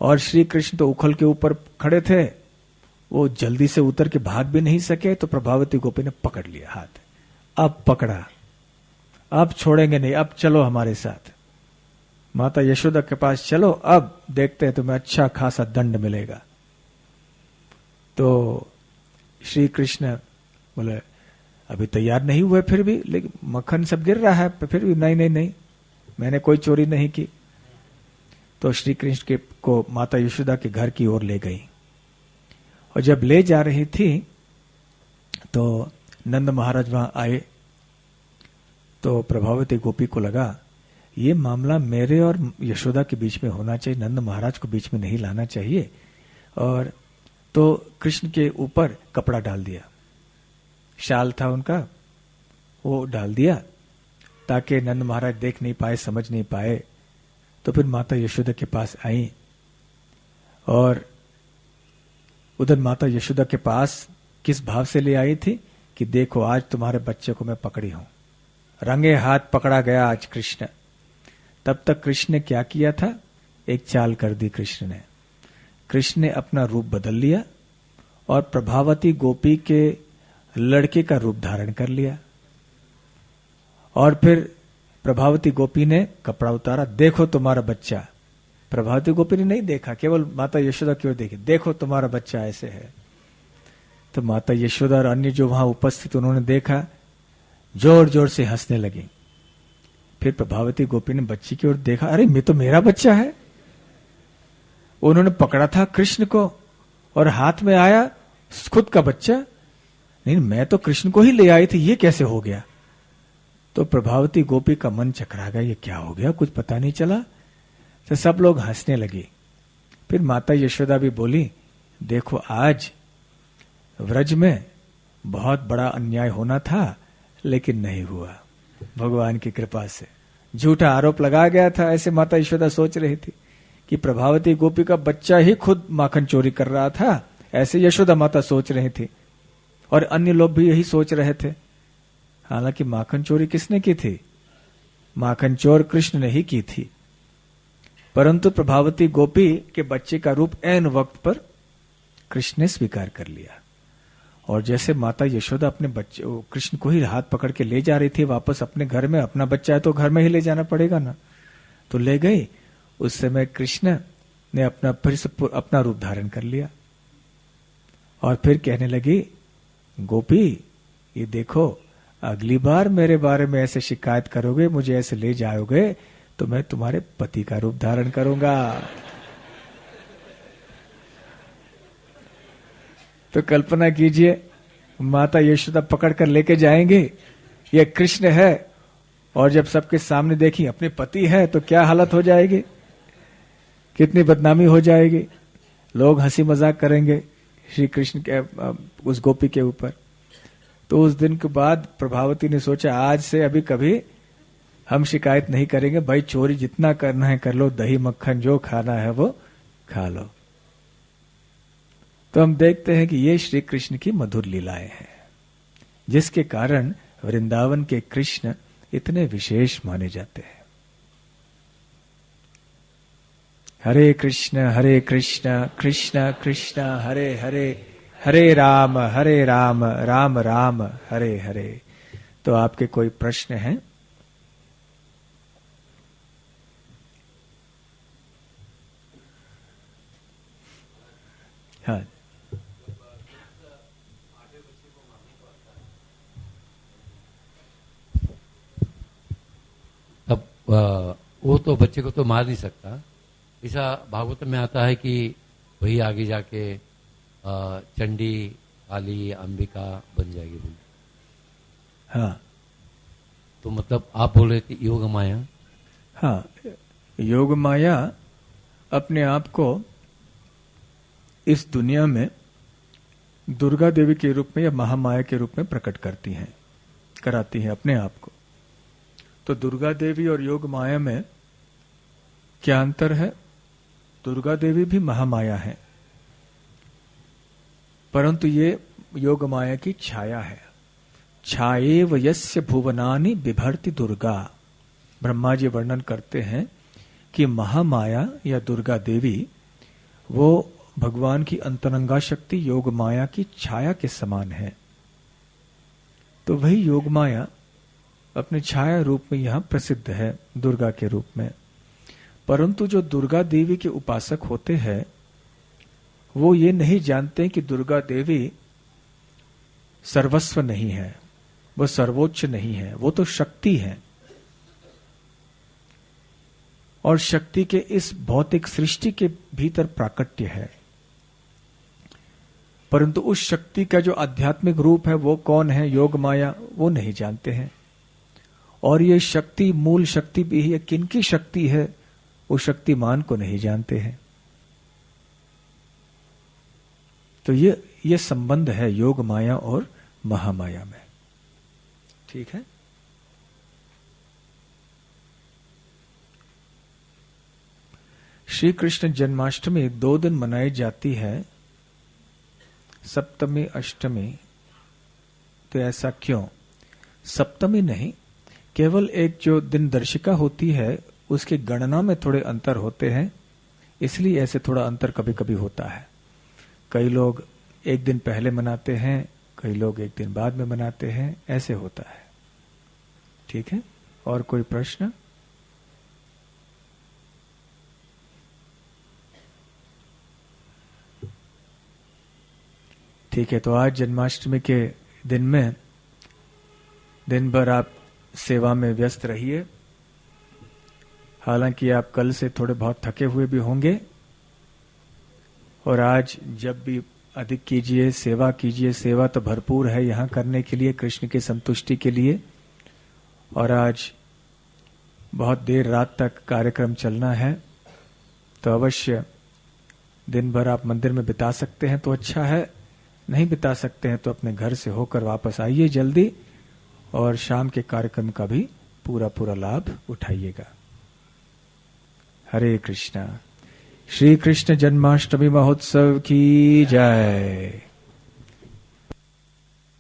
और श्री कृष्ण तो उखल के ऊपर खड़े थे, वो जल्दी से उतर के भाग भी नहीं सके। तो प्रभावती गोपी ने पकड़ लिया हाथ, अब पकड़ा, अब छोड़ेंगे नहीं, अब चलो हमारे साथ, माता यशोदा के पास चलो, अब देखते हैं तुम्हें अच्छा खासा दंड मिलेगा। तो श्री कृष्ण बोले अभी तैयार नहीं हुए, फिर भी, लेकिन मक्खन सब गिर रहा है, फिर भी नहीं नहीं नहीं, मैंने कोई चोरी नहीं की। तो श्री कृष्ण को माता यशोदा के घर की ओर ले गई, और जब ले जा रही थी तो नंद महाराज वहां आए। तो प्रभावती गोपी को लगा ये मामला मेरे और यशोदा के बीच में होना चाहिए, नंद महाराज को बीच में नहीं लाना चाहिए। और तो कृष्ण के ऊपर कपड़ा डाल दिया, शाल था उनका, वो डाल दिया ताकि नंद महाराज देख नहीं पाए, समझ नहीं पाए। तो फिर माता यशोदा के पास आई, और उधर माता यशोदा के पास किस भाव से ले आई थी कि देखो आज तुम्हारे बच्चे को मैं पकड़ी हूं, रंगे हाथ पकड़ा गया आज कृष्ण। तब तक कृष्ण ने क्या किया था, एक चाल कर दी कृष्ण ने अपना रूप बदल लिया और प्रभावती गोपी के लड़के का रूप धारण कर लिया। और फिर प्रभावती गोपी ने कपड़ा उतारा, देखो तुम्हारा बच्चा। प्रभावती गोपी ने नहीं देखा, केवल माता यशोदा की ओर देखी, देखो तुम्हारा बच्चा ऐसे है। तो माता यशोदा और अन्य जो वहां उपस्थित उन्होंने देखा, जोर जोर से हंसने लगी। फिर प्रभावती गोपी ने बच्ची की ओर देखा, अरे मैं तो मेरा बच्चा है। उन्होंने पकड़ा था कृष्ण को और हाथ में आया खुद का बच्चा, नहीं मैं तो कृष्ण को ही ले आई थी, ये कैसे हो गया। तो प्रभावती गोपी का मन चकरा गया, ये क्या हो गया, कुछ पता नहीं चला। तो सब लोग हंसने लगे। फिर माता यशोदा भी बोली, देखो आज व्रज में बहुत बड़ा अन्याय होना था, लेकिन नहीं हुआ, भगवान की कृपा से। झूठा आरोप लगाया गया था, ऐसे माता यशोदा सोच रही थी कि प्रभावती गोपी का बच्चा ही खुद माखन चोरी कर रहा था, ऐसे यशोदा माता सोच रही थी, और अन्य लोग भी यही सोच रहे थे। हालांकि माखन चोरी किसने की थी? माखन चोर कृष्ण ने ही की थी, परंतु प्रभावती गोपी के बच्चे का रूप ऐन वक्त पर कृष्ण ने स्वीकार कर लिया। और जैसे माता यशोदा अपने बच्चे कृष्ण को ही हाथ पकड़ के ले जा रही थी वापस अपने घर में, अपना बच्चा है तो घर में ही ले जाना पड़ेगा ना, तो ले गई। उस समय कृष्ण ने अपना फिर से अपना रूप धारण कर लिया और फिर कहने लगी, गोपी ये देखो, अगली बार मेरे बारे में ऐसे शिकायत करोगे, मुझे ऐसे ले जाओगे, तो मैं तुम्हारे पति का रूप धारण करूंगा। तो कल्पना कीजिए, माता यशोदा पकड़ कर लेके जाएंगे, ये कृष्ण है, और जब सबके सामने देखी अपने पति है तो क्या हालत हो जाएगी, कितनी बदनामी हो जाएगी, लोग हंसी मजाक करेंगे श्री कृष्ण के उस गोपी के ऊपर। तो उस दिन के बाद प्रभावती ने सोचा, आज से अभी कभी हम शिकायत नहीं करेंगे, भाई चोरी जितना करना है कर लो, दही मक्खन जो खाना है वो खा लो। तो हम देखते हैं कि ये श्री कृष्ण की मधुर लीलाएं हैं, जिसके कारण वृंदावन के कृष्ण इतने विशेष माने जाते हैं। हरे कृष्ण कृष्ण कृष्ण हरे हरे, हरे राम राम राम हरे हरे। तो आपके कोई प्रश्न हैं? हाँ, तब वो तो बच्चे को तो मार नहीं सकता। ऐसा भागवत में आता है कि वही आगे जाके चंडी काली अंबिका बन जाएगी बोली। हाँ, तो मतलब आप बोल रहे थे योग माया। हाँ, योग माया अपने आप को इस दुनिया में दुर्गा देवी के रूप में या महामाया के रूप में प्रकट करती हैं, कराती हैं अपने आप को। तो दुर्गा देवी और योग माया में क्या अंतर है? दुर्गा देवी भी महामाया है, परंतु ये योग माया की छाया है। छाएव यस्य भुवनानि बिभर्ति दुर्गा। ब्रह्मा जी वर्णन करते हैं कि महामाया या दुर्गा देवी वो भगवान की अंतरंगा शक्ति योग माया की छाया के समान है। तो वही योग माया अपने छाया रूप में यहां प्रसिद्ध है दुर्गा के रूप में। परंतु जो दुर्गा देवी के उपासक होते हैं वो ये नहीं जानते कि दुर्गा देवी सर्वस्व नहीं है, वो सर्वोच्च नहीं है, वो तो शक्ति है और शक्ति के इस भौतिक सृष्टि के भीतर प्राकट्य है। परंतु उस शक्ति का जो आध्यात्मिक रूप है वो कौन है, योग माया, वो नहीं जानते हैं। और ये शक्ति मूल शक्ति भी है, किनकी शक्ति है, वो शक्तिमान को नहीं जानते हैं। तो ये संबंध है योग माया और महामाया में। ठीक है। श्री कृष्ण जन्माष्टमी 2 दिन मनाई जाती है, सप्तमी अष्टमी। तो ऐसा क्यों? सप्तमी नहीं, केवल एक जो दिन दर्शिका होती है उसकी गणना में थोड़े अंतर होते हैं, इसलिए ऐसे थोड़ा अंतर कभी कभी होता है। कई लोग एक दिन पहले मनाते हैं, कई लोग एक दिन बाद में मनाते हैं, ऐसे होता है। ठीक है। और कोई प्रश्न? ठीक है। तो आज जन्माष्टमी के दिन में दिन भर आप सेवा में व्यस्त रहिए। हालांकि आप कल से थोड़े बहुत थके हुए भी होंगे, और आज जब भी अधिक कीजिए, सेवा कीजिए। सेवा तो भरपूर है यहां करने के लिए, कृष्ण की संतुष्टि के लिए। और आज बहुत देर रात तक कार्यक्रम चलना है, तो अवश्य दिन भर आप मंदिर में बिता सकते हैं तो अच्छा है, नहीं बिता सकते हैं तो अपने घर से होकर वापस आइए जल्दी, और शाम के कार्यक्रम का भी पूरा पूरा लाभ उठाइएगा। हरे कृष्णा। श्री कृष्ण जन्माष्टमी महोत्सव की जय।